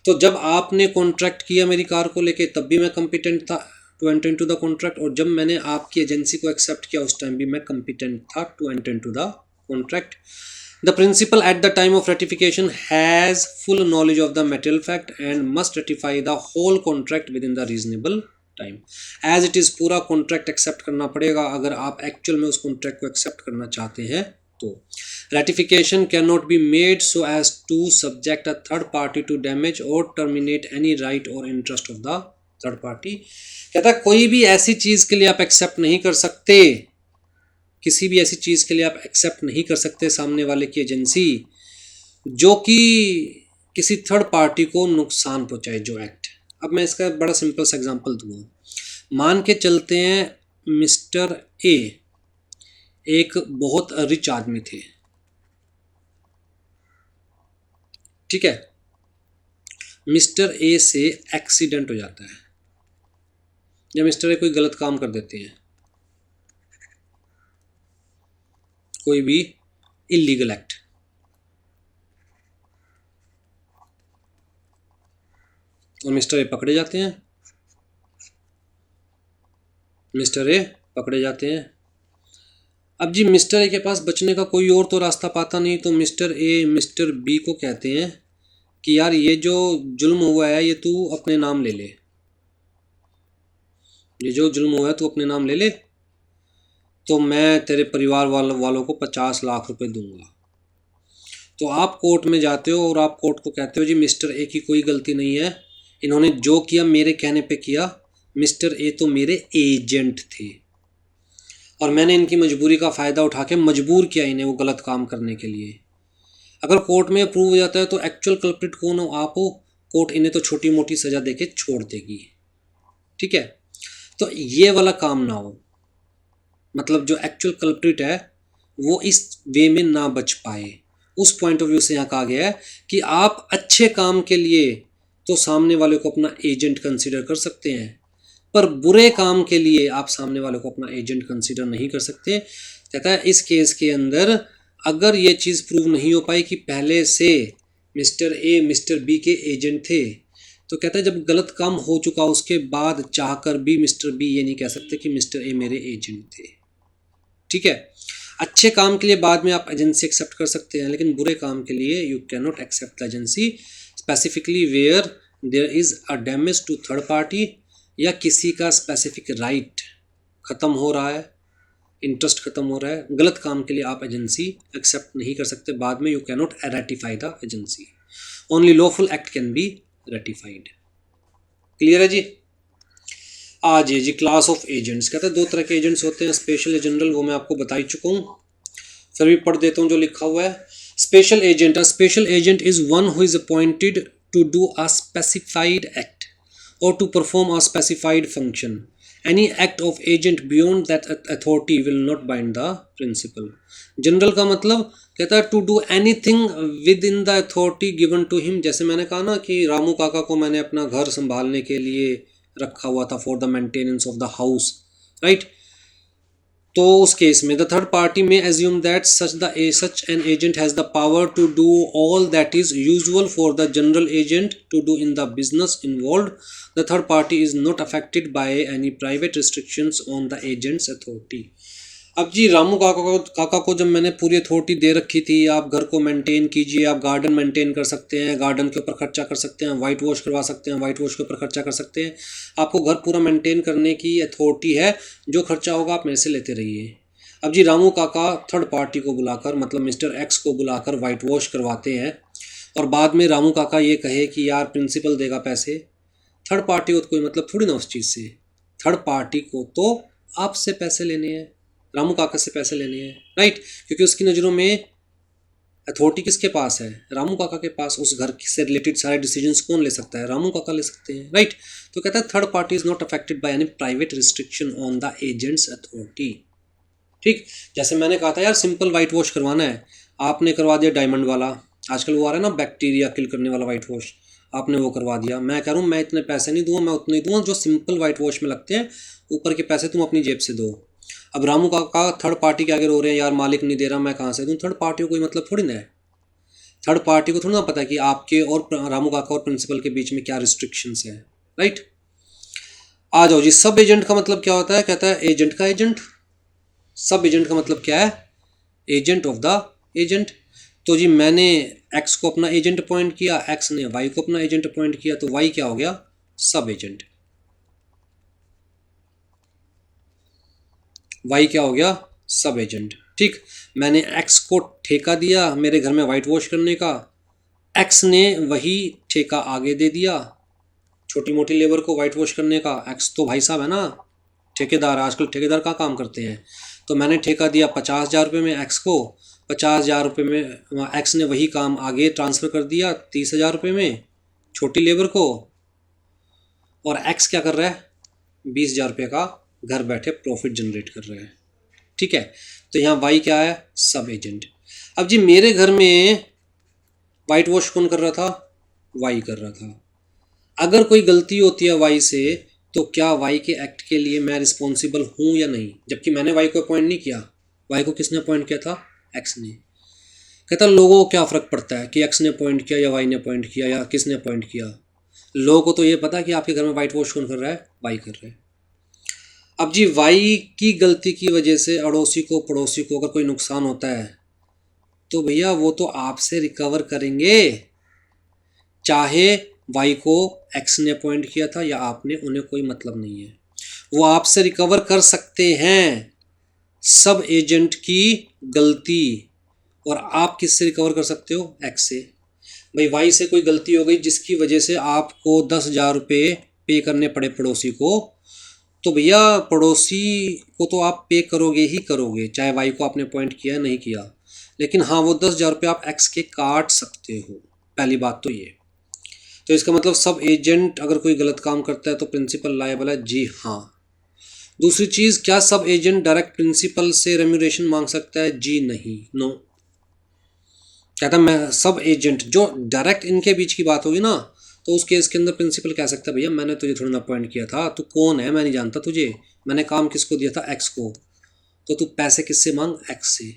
तो जब आपने कॉन्ट्रैक्ट किया मेरी कार को लेके तब भी मैं कम्पिटेंट था to enter into the contract, और जब मैंने आपकी एजेंसी को एक्सेप्ट किया उस टाइम भी मैं कम्पिटेंट था to enter into the contract. The principal at the time of ratification has full knowledge of the material fact and must ratify the whole contract within the reasonable time. As it is पूरा contract accept करना पड़ेगा अगर आप actual में उस contract को accept करना चाहते हैं तो। Ratification cannot be made so as to subject a third party to damage or terminate any right or interest of the third party. कहता है कोई भी ऐसी चीज़ के लिए आप accept नहीं कर सकते, किसी भी ऐसी चीज़ के लिए आप एक्सेप्ट नहीं कर सकते सामने वाले की एजेंसी जो कि किसी थर्ड पार्टी को नुकसान पहुंचाए, जो एक्ट। अब मैं इसका बड़ा सिंपल सा एग्जांपल दूंगा। मान के चलते हैं मिस्टर ए एक बहुत रिच आदमी थे, ठीक है, मिस्टर ए से एक्सीडेंट हो जाता है, या मिस्टर ए कोई गलत काम कर देते हैं, कोई भी इलीगल एक्ट, और मिस्टर ए पकड़े जाते हैं, मिस्टर ए पकड़े जाते हैं। अब जी मिस्टर ए के पास बचने का कोई और तो रास्ता पाता नहीं, तो मिस्टर ए मिस्टर बी को कहते हैं कि यार ये जो जुल्म हुआ है ये तू अपने नाम ले ले, ये जो जुल्म हुआ है तू अपने नाम ले ले, तो मैं तेरे परिवार वालों को 50 लाख रुपए दूंगा। तो आप कोर्ट में जाते हो और आप कोर्ट को कहते हो जी मिस्टर ए की कोई गलती नहीं है, इन्होंने जो किया मेरे कहने पे किया, मिस्टर ए तो मेरे एजेंट थे और मैंने इनकी मजबूरी का फ़ायदा उठा के मजबूर किया इन्हें वो गलत काम करने के लिए। अगर कोर्ट में अप्रूव हो जाता है तो एक्चुअल कल्प्रिट कौन हो, आप हो, कोर्ट इन्हें तो छोटी मोटी सज़ा देके छोड़ देगी। ठीक है, तो ये वाला काम ना हो, मतलब जो एक्चुअल कल्प्रिट है वो इस वे में ना बच पाए, उस पॉइंट ऑफ व्यू से यहाँ कहा गया है कि आप अच्छे काम के लिए तो सामने वाले को अपना एजेंट कंसीडर कर सकते हैं, पर बुरे काम के लिए आप सामने वाले को अपना एजेंट कंसीडर नहीं कर सकते। कहता है इस केस के अंदर अगर ये चीज़ प्रूव नहीं हो पाई कि पहले से मिस्टर ए मिस्टर बी के एजेंट थे, तो कहता है जब गलत काम हो चुका उसके बाद चाहकर भी मिस्टर बी ये नहीं कह सकते कि मिस्टर ए मेरे एजेंट थे। ठीक है, अच्छे काम के लिए बाद में आप एजेंसी एक्सेप्ट कर सकते हैं, लेकिन बुरे काम के लिए you can not accept the agency, specifically where there is a damage to third party, या किसी का स्पेसिफिक राइट ख़त्म हो रहा है, इंटरेस्ट ख़त्म हो रहा है, गलत काम के लिए आप एजेंसी एक्सेप्ट नहीं कर सकते बाद में। You can not ratify the agency, only lawful act can be ratified. Clear है जी? आज ये जी क्लास ऑफ एजेंट्स, कहते हैं दो तरह के एजेंट्स होते हैं, स्पेशल या जनरल, वो मैं आपको बता ही चुका हूँ, फिर भी पढ़ देता हूँ जो लिखा हुआ है। Special agent, a special agent is one who is appointed to do a specified act or to perform a specified function. Any act of agent beyond that authority will not bind the principal. General का मतलब कहता है to do anything within the authority given to him. जैसे मैंने कहा ना कि रामू काका को मैंने अपना घर संभालने के लिए रखा हुआ था for the maintenance of the house, right. तो उस केस में the third party may assume that such an agent has the power to do all that is usual for the general agent to do in the business involve. The third party is not affected by any private restrictions on the agent's authority. अब जी रामू काका को जब मैंने पूरी अथॉरिटी दे रखी थी, आप घर को मेंटेन कीजिए, आप गार्डन मेंटेन कर सकते हैं, गार्डन के ऊपर खर्चा कर सकते हैं, वाइट वॉश करवा सकते हैं, वाइट वॉश के ऊपर खर्चा कर सकते हैं, आपको घर पूरा मेंटेन करने की अथॉरिटी है, जो खर्चा होगा आप मेरे से लेते रहिए। अब जी रामू काका थर्ड पार्टी को बुलाकर, मतलब मिस्टर एक्स को बुलाकर वाइट वॉश करवाते हैं और बाद में रामू काका ये कहे कि यार प्रिंसिपल देगा पैसे, थर्ड पार्टी को तो कोई मतलब थोड़ी ना उस चीज़ से, थर्ड पार्टी को तो आपसे पैसे लेने हैं, रामू काका से पैसे लेने हैं, राइट, क्योंकि उसकी नज़रों में अथॉरिटी किसके पास है, रामू काका के पास। उस घर से रिलेटेड सारे डिसीजंस कौन ले सकता है, रामू काका ले सकते हैं, राइट। तो कहता है third party is not affected by any private restriction on the agent's authority. ठीक, जैसे मैंने कहा था यार सिंपल वाइट वॉश करवाना है, आपने करवा दिया डायमंड वाला, आजकल वो आ रहा है ना बैक्टीरिया किल करने वाला वाइट वॉश, आपने वो करवा दिया। मैं कह रहा हूँ मैं इतने पैसे नहीं दूंगा, मैं उतने ही दूंगा जो सिंपल वाइट वॉश में लगते हैं, ऊपर के पैसे तुम अपनी जेब से दो। अब रामू काका थर्ड पार्टी के आगे रो रहे हैं यार मालिक नहीं दे रहा, मैं कहाँ से दूँ, थर्ड पार्टी को कोई मतलब थोड़ी ना है, थर्ड पार्टी को थोड़ी ना पता है कि आपके और रामू काका और प्रिंसिपल के बीच में क्या रिस्ट्रिक्शंस है, राइट। आ जाओ जी, सब एजेंट का मतलब क्या होता है, कहता है एजेंट का एजेंट। सब एजेंट का मतलब क्या है, एजेंट ऑफ द एजेंट। तो जी मैंने एक्स को अपना एजेंट अपॉइंट किया, एक्स ने वाई को अपना एजेंट अपॉइंट किया, तो वाई क्या हो गया, सब एजेंट। वाई क्या हो गया, सब एजेंट। ठीक, मैंने एक्स को ठेका दिया मेरे घर में वाइट वॉश करने का, एक्स ने वही ठेका आगे दे दिया छोटी मोटी लेबर को वाइट वॉश करने का। एक्स तो भाई साहब है ना, ठेकेदार, आजकल ठेकेदार का काम करते हैं। तो मैंने ठेका दिया 50,000 रुपये में एक्स को, 50,000 रुपये में एक्स ने वही काम आगे ट्रांसफ़र कर दिया 30,000 रुपये में छोटी लेबर को, और एक्स क्या कर रहा है, 20,000 रुपये का घर बैठे प्रॉफिट जनरेट कर रहा है। ठीक है, तो यहाँ वाई क्या है, सब एजेंट। अब जी मेरे घर में वाइट वॉश कौन कर रहा था, वाई कर रहा था। अगर कोई गलती होती है वाई से, तो क्या वाई के एक्ट के लिए मैं रिस्पॉन्सिबल हूँ या नहीं, जबकि मैंने वाई को अपॉइंट नहीं किया। वाई को किसने अपॉइंट किया था? एक्स ने। कहता लोगों को क्या फ़र्क पड़ता है कि एक्स ने अपॉइंट किया या वाई ने अपॉइंट किया या किसने अपॉइंट किया। लोगों को तो ये पता कि आपके घर में वाइट वॉश कौन कर रहा है? वाई कर रहा है। अब जी वाई की गलती की वजह से अड़ोसी को पड़ोसी को अगर कोई नुकसान होता है तो भैया वो तो आपसे रिकवर करेंगे, चाहे वाई को एक्स ने अपॉइंट किया था या आपने, उन्हें कोई मतलब नहीं है। वो आपसे रिकवर कर सकते हैं सब एजेंट की गलती। और आप किससे रिकवर कर सकते हो? एक्स से। भाई वाई से कोई गलती हो गई जिसकी वजह से आपको 10,000 रुपये पे करने पड़े पड़ोसी को, तो भैया पड़ोसी को तो आप पे करोगे ही करोगे, चाहे वाई को आपने अपॉइंट किया नहीं किया। लेकिन हाँ, वो 10,000 रुपये आप एक्स के काट सकते हो। पहली बात तो ये। तो इसका मतलब सब एजेंट अगर कोई गलत काम करता है तो प्रिंसिपल लायबल है? जी हाँ। दूसरी चीज़, क्या सब एजेंट डायरेक्ट प्रिंसिपल से रेम्यूनरेशन मांग सकता है? जी नहीं, नो। कहता मैं सब एजेंट जो डायरेक्ट इनके बीच की बात होगी ना, तो उस केस के अंदर प्रिंसिपल कह सकता है भैया मैंने तुझे थोड़ा ना अपॉइंट किया था, तू कौन है मैं नहीं जानता तुझे, मैंने काम किसको दिया था? एक्स को, तो तू पैसे किससे मांग? एक्स से,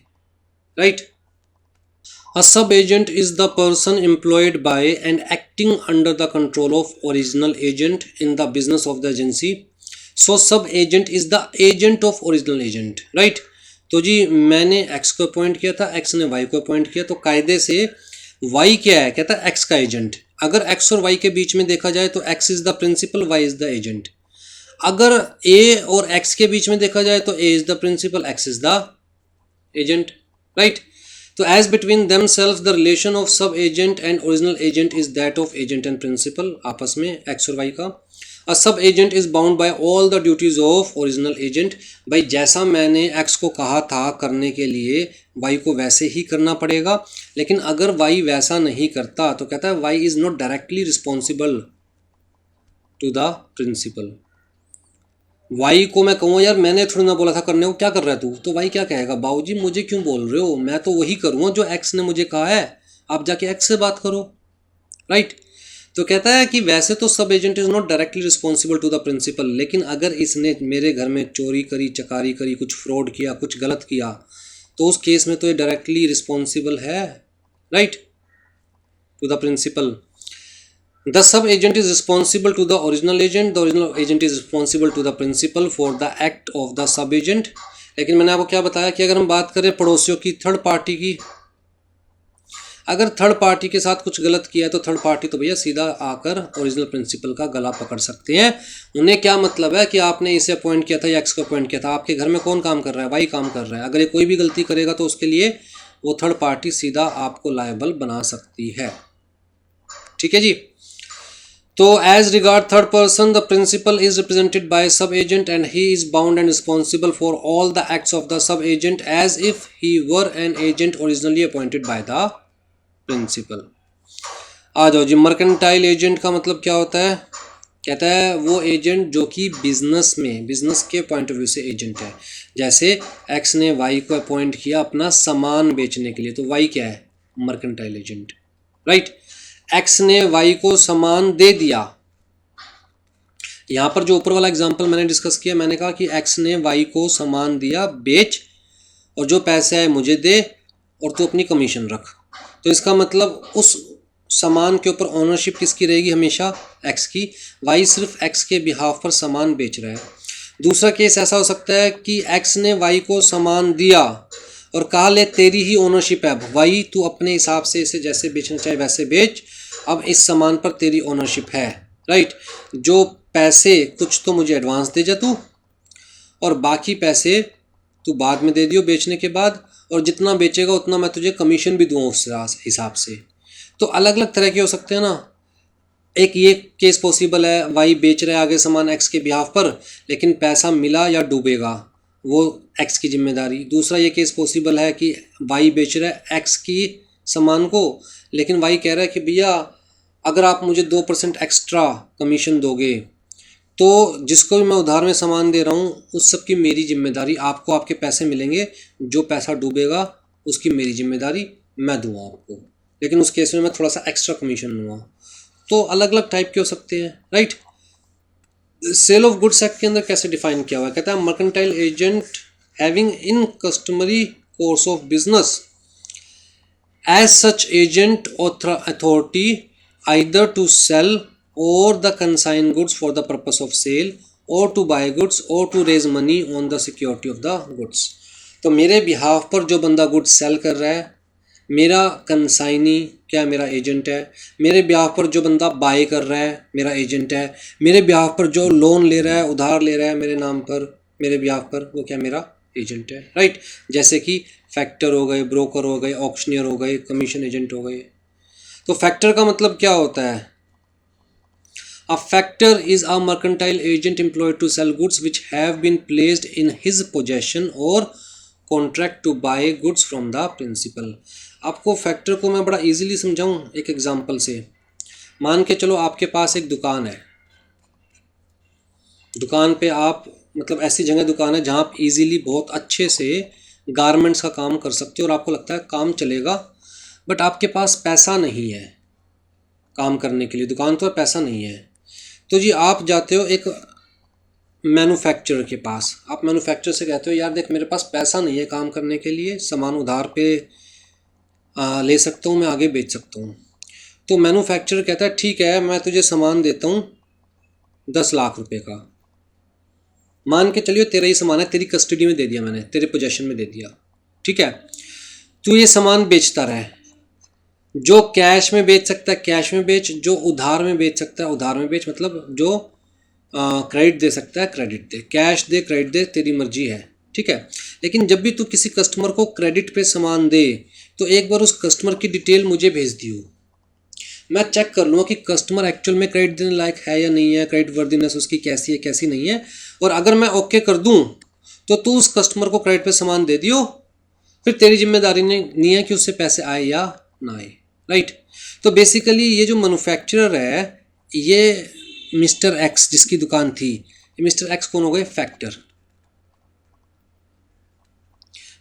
right. A sub-agent is the person employed by and acting under the control of original agent in the business of the agency. So sub-agent is the agent of original agent, right? तो जी मैंने x को अपॉइंट किया था, x ने y को अपॉइंट किया, तो कायदे से y क्या है? कहता है x का एजेंट। अगर x और y के बीच में देखा जाए तो x is the principal, y is the agent. अगर a और x के बीच में देखा जाए तो a is the principal, x is the agent, right. तो as between themselves the relation of sub agent and original agent is that of agent and principal, आपस में x और y का। A sub agent is bound by all the duties of original agent। भाई जैसा मैंने x को कहा था करने के लिए y को वैसे ही करना पड़ेगा, लेकिन अगर y वैसा नहीं करता तो कहता है y is not directly responsible to the principal। Y को मैं कहूँ यार मैंने थोड़ी ना बोला था करने को, क्या कर रहा है तू, तो वाई क्या कहेगा? बाबूजी मुझे क्यों बोल रहे हो, मैं तो वही करूँगा जो एक्स ने मुझे कहा है, आप जाके एक्स से बात करो, राइट। तो कहता है कि वैसे तो sub agent is not directly responsible to the principal, लेकिन अगर इसने मेरे घर में चोरी करी, चकारी करी, कुछ फ्रॉड किया, कुछ गलत किया, तो उस केस में तो ये डायरेक्टली रिस्पॉन्सिबल है, right, to the principal. The sub-agent is responsible to the original agent. The original agent is responsible to the principal for the act of the sub-agent। लेकिन मैंने आपको क्या बताया कि अगर हम बात करें पड़ोसियों की, थर्ड पार्टी की, अगर थर्ड पार्टी के साथ कुछ गलत किया है तो थर्ड पार्टी तो भैया सीधा आकर ओरिजिनल प्रिंसिपल का गला पकड़ सकते हैं। उन्हें क्या मतलब है कि आपने इसे अपॉइंट किया था या एक्स को अपॉइंट किया था, आपके घर में कौन काम कर रहा है? वाई काम कर रहा है। अगर ये कोई भी गलती करेगा तो उसके लिए वो थर्ड पार्टी सीधा आपको लायबल बना सकती है, ठीक है जी। तो as regard third person, the principal is represented by sub-agent and he is bound and responsible for all the acts of the sub-agent as if he were an agent originally appointed by the principal। आ जाओ जी, मर्केंटाइल एजेंट का मतलब क्या होता है? कहता है वो एजेंट जो कि बिजनेस में, बिजनेस के पॉइंट ऑफ व्यू से एजेंट है। जैसे एक्स ने वाई को अपॉइंट किया अपना सामान बेचने के लिए, तो वाई क्या है? Mercantile agent, right. एक्स ने वाई को सामान दे दिया। यहाँ पर जो ऊपर वाला एग्जांपल मैंने डिस्कस किया, मैंने कहा कि एक्स ने वाई को सामान दिया, बेच, और जो पैसे आए मुझे दे और तू अपनी कमीशन रख। तो इसका मतलब उस सामान के ऊपर ओनरशिप किसकी रहेगी? हमेशा एक्स की। वाई सिर्फ एक्स के बिहाफ पर सामान बेच रहा है। दूसरा केस ऐसा हो सकता है कि एक्स ने वाई को सामान दिया और कहा ले तेरी ही ओनरशिप है, वाई तू अपने हिसाब से इसे जैसे बेचना चाहे वैसे बेच, अब इस सामान पर तेरी ओनरशिप है, राइट। जो पैसे कुछ तो मुझे एडवांस दे जा तू, और बाकी पैसे तू बाद में दे दियो बेचने के बाद, और जितना बेचेगा उतना मैं तुझे कमीशन भी दूँ उस हिसाब से। तो अलग अलग तरह के हो सकते हैं ना। एक ये केस पॉसिबल है, वाई बेच रहा है आगे सामान एक्स के बिहाफ पर, लेकिन पैसा मिला या डूबेगा वो एक्स की जिम्मेदारी। दूसरा ये केस पॉसिबल है कि वाई बेच रहा है एक्स की सामान को, लेकिन वाई कह रहा है कि भैया अगर आप मुझे 2% एक्स्ट्रा कमीशन दोगे तो जिसको भी मैं उधार में सामान दे रहा हूँ उस सब की मेरी जिम्मेदारी, आपको आपके पैसे मिलेंगे, जो पैसा डूबेगा उसकी मेरी जिम्मेदारी, मैं दूंगा आपको, लेकिन उस केस में मैं थोड़ा सा एक्स्ट्रा कमीशन लूँगा। तो अलग अलग टाइप के हो सकते हैं, right. Sale of goods act के अंदर कैसे डिफाइन किया हुआ है, कहता है mercantile agent having in customary course of business as such agent authority either to sell or the consign goods for the purpose of sale or to buy goods or to raise money on the security of the goods। तो मेरे बिहाफ पर जो बंदा गुड्स सेल कर रहा है, मेरा कंसाइनी क्या मेरा एजेंट है। मेरे बिहाफ पर जो बंदा बाय कर रहा है मेरा एजेंट है। मेरे बिहाफ पर जो लोन ले रहा है, उधार ले रहा है मेरे नाम पर, मेरे बिहाफ पर, वो क्या मेरा एजेंट है, राइट। जैसे कि फैक्टर हो गए, ब्रोकर हो गए, ऑक्शनियर हो गए, कमीशन एजेंट हो गए। तो फैक्टर का मतलब क्या होता है? A factor is a mercantile agent employed to sell goods which have been placed in his possession और contract to buy goods from the principal. आपको फैक्टर को मैं बड़ा इजीली समझाऊं एक एग्जांपल से। मान के चलो आपके पास एक दुकान है, दुकान पे आप मतलब ऐसी जगह दुकान है जहां आप इजीली बहुत अच्छे से गारमेंट्स का काम कर सकते हो और आपको लगता है काम चलेगा, बट आपके पास पैसा नहीं है काम करने के लिए, दुकान तो पैसा नहीं है। तो जी आप जाते हो एक मैन्युफैक्चरर के पास, आप मैन्युफैक्चरर से कहते हो यार देख मेरे पास पैसा नहीं है काम करने के लिए, सामान उधार पे ले सकता हूँ, मैं आगे बेच सकता हूँ। तो मैन्युफैक्चरर कहता है ठीक है मैं तुझे सामान देता हूँ 10 लाख रुपए का। मान के चलिए तेरा ही सामान है, तेरी कस्टडी में दे दिया मैंने, तेरे पोजेशन में दे दिया, ठीक है। तू ये सामान बेचता रहे, जो कैश में बेच सकता है कैश में बेच, जो उधार में बेच सकता है उधार में बेच, मतलब जो क्रेडिट दे सकता है क्रेडिट दे, कैश दे क्रेडिट दे, तेरी मर्जी है, ठीक है। लेकिन जब भी तू किसी कस्टमर को क्रेडिट पे सामान दे तो एक बार उस कस्टमर की डिटेल मुझे भेज दियो, मैं चेक कर लूँगा कि कस्टमर एक्चुअल में क्रेडिट देने लायक है या नहीं है, क्रेडिट वर्दीनेस उसकी कैसी है कैसी नहीं है। और अगर मैं ओके कर दूँ तो तू उस कस्टमर को क्रेडिट पे सामान दे दियो, फिर तेरी जिम्मेदारी नहीं है कि उससे पैसे आए या ना आए, राइट। तो बेसिकली ये जो मैन्युफैक्चरर है, ये मिस्टर एक्स जिसकी दुकान थी, मिस्टर एक्स कौन हो गए? फैक्टर।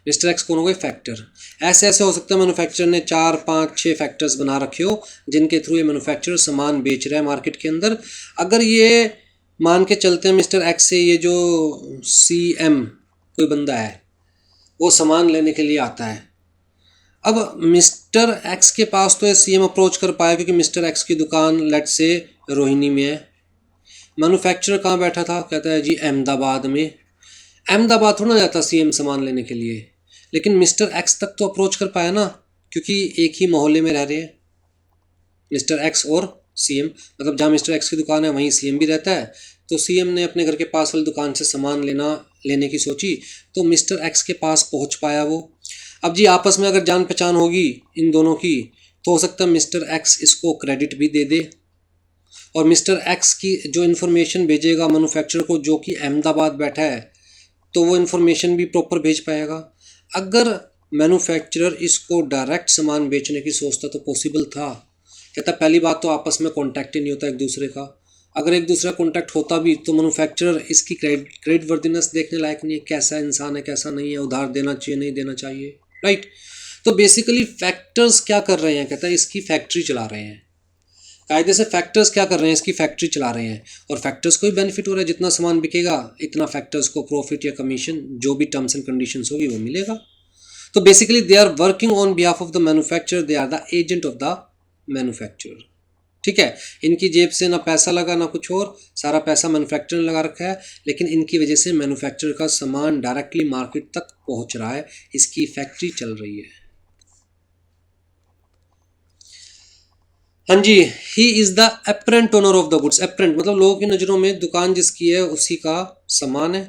मिस्टर एक्स कौन हो गए? फैक्टर। ऐसे ऐसे हो सकता है मैन्युफैक्चरर ने 4 5 6 फैक्टर्स बना रखे हो जिनके थ्रू ये मैन्युफैक्चरर सामान बेच रहा है मार्केट के अंदर। अगर ये मान के चलते हैं मिस्टर एक्स से ये जो CM कोई बंदा है वो सामान लेने के लिए आता है, अब मिस्टर एक्स के पास तो ये CM अप्रोच कर पाया क्योंकि मिस्टर एक्स की दुकान लेट से रोहिणी में है। मैन्युफैक्चरर कहाँ बैठा था? कहता है जी अहमदाबाद में। अहमदाबाद थोड़ा ना जाता CM सामान लेने के लिए, लेकिन मिस्टर एक्स तक तो अप्रोच कर पाया ना, क्योंकि एक ही मोहल्ले में रह रहे हैं मिस्टर एक्स और CM। मतलब जहाँ मिस्टर एक्स की दुकान है वहीं CM भी रहता है, तो CM ने अपने घर के पास वाली दुकान से सामान लेने की सोची तो मिस्टर एक्स के पास पहुँच पाया वो। अब जी आपस में अगर जान पहचान होगी इन दोनों की तो हो सकता है मिस्टर एक्स इसको क्रेडिट भी दे दे, और मिस्टर एक्स की जो इन्फॉर्मेशन भेजेगा मैन्युफैक्चरर को जो कि अहमदाबाद बैठा है तो वो इन्फॉर्मेशन भी प्रॉपर भेज पाएगा। अगर मैन्युफैक्चरर इसको डायरेक्ट सामान बेचने की सोचता तो पॉसिबल था। कहता पहली बात तो आपस में कॉन्टैक्ट ही नहीं होता एक दूसरे का, अगर एक दूसरा कॉन्टैक्ट होता भी तो मैन्युफैक्चरर इसकी क्रेडिट वर्दीनेस देखने लायक नहीं है, कैसा इंसान है कैसा नहीं है, उधार देना चाहिए नहीं देना चाहिए, राइट। तो बेसिकली फैक्टर्स क्या कर रहे हैं? कहता है इसकी फैक्ट्री चला रहे हैं, कायदे से फैक्टर्स क्या कर रहे हैं? इसकी फैक्ट्री चला रहे हैं, और फैक्टर्स को भी बेनिफिट हो रहा है, जितना सामान बिकेगा इतना फैक्टर्स को प्रॉफिट या कमीशन जो भी टर्म्स एंड कंडीशंस होगी वो मिलेगा। तो basically they are working on behalf of the manufacturer, they are the agent of the manufacturer, ठीक है। इनकी जेब से ना पैसा लगा ना कुछ और, सारा पैसा मैन्युफैक्चरर ने लगा रखा है, लेकिन इनकी वजह से मैन्युफैक्चरर का सामान डायरेक्टली मार्केट तक पहुंच रहा है, इसकी फैक्ट्री चल रही है। हाँ जी, he is the apparent owner of the goods. Apparent मतलब लोगों की नज़रों में दुकान जिसकी है उसी का सामान है।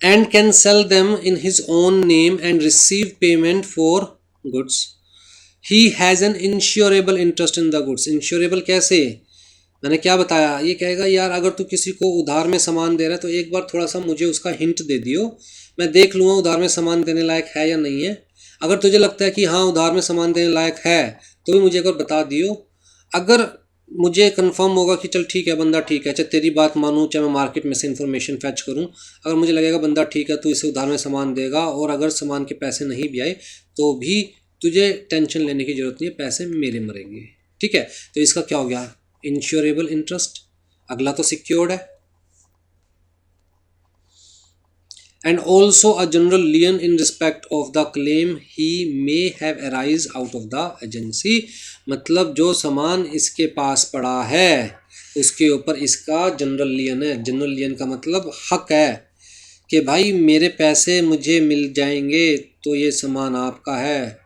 And can sell them in his own name and receive payment for goods. He has an insurable interest in the goods. Insurable कैसे? मैंने क्या बताया, ये कहेगा यार अगर तू किसी को उधार में सामान दे रहा है तो एक बार थोड़ा सा मुझे उसका हिंट दे दियो, मैं देख लूँगा उधार में सामान देने लायक है या नहीं है। अगर तुझे लगता है कि हाँ उधार में सामान देने लायक है तो भी मुझे एक बार बता दियो। अगर मुझे कंफर्म होगा कि चल ठीक है बंदा ठीक है, चाहे तेरी बात मानूँ चाहे मैं मार्केट में से इन्फॉर्मेशन फैच करूँ, अगर मुझे लगेगा बंदा ठीक है तो इसे उधार में सामान देगा और अगर सामान के पैसे नहीं भी आए तो भी तुझे टेंशन लेने की ज़रूरत नहीं है, पैसे मेरे मरेंगे, ठीक है। तो इसका क्या हो गया? Insurable interest. अगला तो सिक्योर्ड है, and also a general lien in respect of the claim he may have arise out of the agency। मतलब जो सामान इसके पास पड़ा है उसके ऊपर इसका जनरल लियन है। जनरल लियन का मतलब हक है कि भाई मेरे पैसे मुझे मिल जाएंगे तो ये सामान आपका है,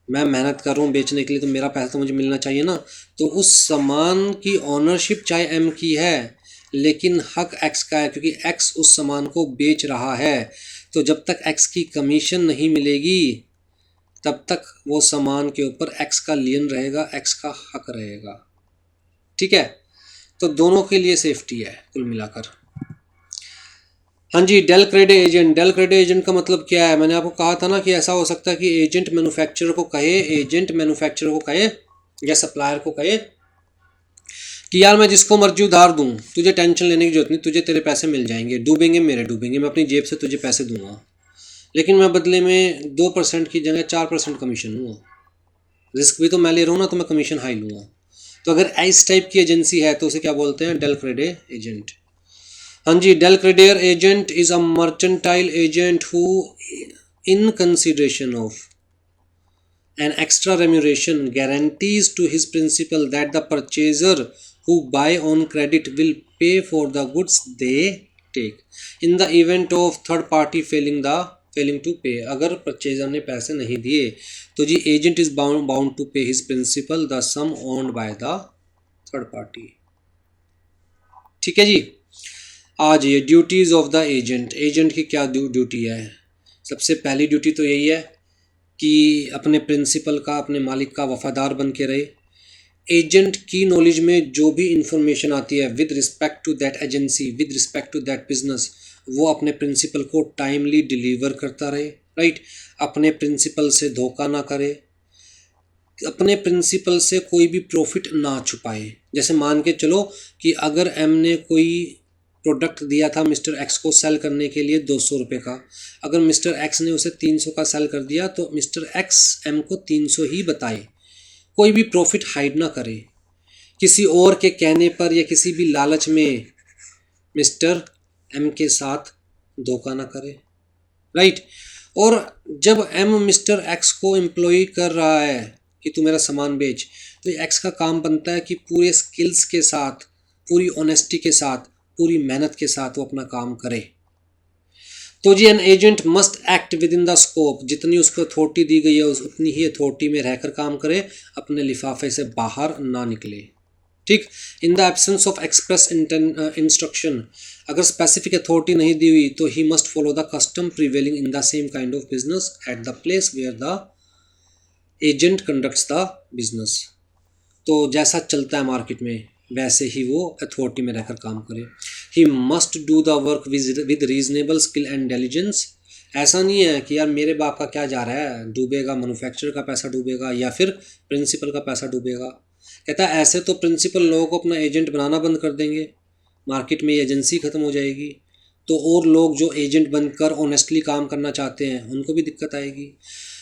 मैं मेहनत कर रहा हूँ बेचने के लिए तो मेरा पैसा तो मुझे मिलना चाहिए ना। तो उस सामान की ओनरशिप चाहे एम की है लेकिन हक एक्स का है, क्योंकि एक्स उस सामान को बेच रहा है। तो जब तक एक्स की कमीशन नहीं मिलेगी तब तक वो सामान के ऊपर एक्स का लियन रहेगा, एक्स का हक रहेगा। ठीक है, तो दोनों के लिए सेफ्टी है कुल मिलाकर। हाँ जी, del credere agent. Del credere agent का मतलब क्या है? मैंने आपको कहा था ना कि ऐसा हो सकता है कि एजेंट मैन्युफैक्चरर को कहे या सप्लायर को कहे कि यार मैं जिसको मर्जी उधार दूं, तुझे टेंशन लेने की जरूरत नहीं, तुझे तेरे पैसे मिल जाएंगे, डूबेंगे मेरे डूबेंगे, मैं अपनी जेब से तुझे पैसे दूंगा, लेकिन मैं बदले में 2% की जगह 4% कमीशन लूँगा। रिस्क भी तो मैं ले रहा हूँ ना, तो मैं कमीशन हाई लूँगा। तो अगर इस टाइप की एजेंसी है तो उसे क्या बोलते हैं? Del credere agent. हाँ जी, del credere agent is a mercantile agent who in consideration of an extra remuneration guarantees to his principal that the purchaser who buy on credit will pay for the goods they take in the event of third party failing to pay। अगर परचेजर ने पैसे नहीं दिए तो जी agent is bound to pay his principal the sum owned by the third party. ठीक है जी। आज ये duties of the agent. Agent की क्या ड्यूटी है? सबसे पहली ड्यूटी तो यही है कि अपने प्रिंसिपल का, अपने मालिक का वफादार बन के रहे। एजेंट की नॉलेज में जो भी इंफॉर्मेशन आती है with respect to that agency, with respect to that business, वो अपने प्रिंसिपल को टाइमली डिलीवर करता रहे। राइट, अपने प्रिंसिपल से धोखा ना करे, अपने प्रिंसिपल से कोई भी प्रॉफिट ना छुपाए। जैसे मान के चलो कि अगर एम ने कोई प्रोडक्ट दिया था मिस्टर एक्स को सेल करने के लिए 200 रुपये का, अगर मिस्टर एक्स ने उसे 300 का सेल कर दिया तो मिस्टर एक्स एम को 300 ही बताए, कोई भी प्रॉफिट हाइड ना करे, किसी और के कहने पर या किसी भी लालच में मिस्टर एम के साथ धोखा ना करे। राइट, और जब एम मिस्टर एक्स को एम्प्लॉय कर रहा है कि तू मेरा सामान बेच, तो एक्स का काम बनता है कि पूरे स्किल्स के साथ, पूरी ऑनेस्टी के साथ, पूरी मेहनत के साथ वो अपना काम करे। तो जी an agent must act within the scope, जितनी उसको अथॉरिटी दी गई है उतनी ही अथॉरिटी में रहकर काम करे, अपने लिफाफे से बाहर ना निकले। ठीक, in the absence of express instruction, अगर स्पेसिफिक अथॉरिटी नहीं दी हुई तो he must follow the custom prevailing in the same kind of business at the place where the agent conducts the business. तो जैसा चलता है मार्केट में वैसे ही वो अथॉरिटी में रहकर काम करे। He must do the work with reasonable skill and intelligence. ऐसा नहीं है कि यार मेरे बाप का क्या जा रहा है, डूबेगा मैन्युफैक्चरर का पैसा डूबेगा या फिर प्रिंसिपल का पैसा डूबेगा। कहता है ऐसे तो प्रिंसिपल लोगों को अपना एजेंट बनाना बंद कर देंगे, मार्केट में एजेंसी ख़त्म हो जाएगी, तो और लोग जो एजेंट बनकर ऑनेस्टली काम करना चाहते हैं उनको भी दिक्कत आएगी।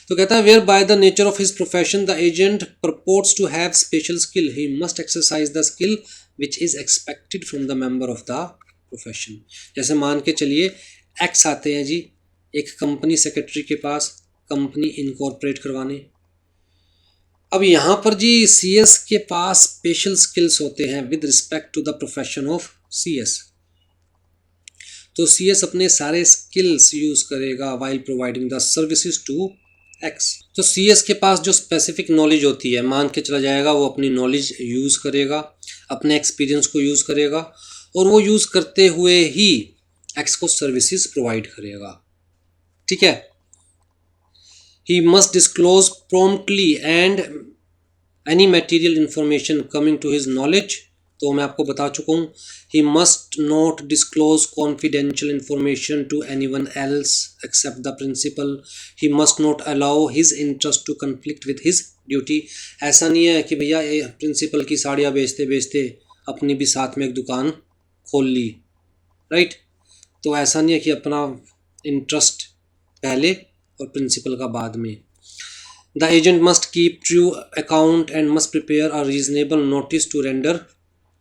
तो कहता है where by the nature of his profession the agent purports to have special skill, he must exercise the skill which is expected from the member of the profession. जैसे मान के चलिए एक्स आते हैं जी एक कंपनी सेक्रेटरी के पास कंपनी इनकॉर्पोरेट करवाने। अब यहाँ पर जी सीएस के पास स्पेशल स्किल्स होते हैं with respect to the profession of CS. तो सीएस अपने सारे स्किल्स यूज़ करेगा while providing the services to X. तो सीएस के पास जो स्पेसिफिक नॉलेज होती है, मान के चला जाएगा वो अपनी नॉलेज यूज़ करेगा, अपने एक्सपीरियंस को यूज़ करेगा और वो यूज़ करते हुए ही एक्स को सर्विसेज प्रोवाइड करेगा। ठीक है, he must disclose promptly and any material information coming to his knowledge। तो मैं आपको बता चुका हूँ, he must not disclose confidential information to anyone else except the principal। he must not allow his interest to conflict with his duty। ऐसा नहीं है कि भैया प्रिंसिपल की साड़ियाँ बेचते बेचते अपनी भी साथ में एक दुकान खोल ली। राइट, तो ऐसा नहीं है कि अपना इंटरेस्ट पहले और प्रिंसिपल का बाद में। The agent must keep true account and must prepare a reasonable notice to render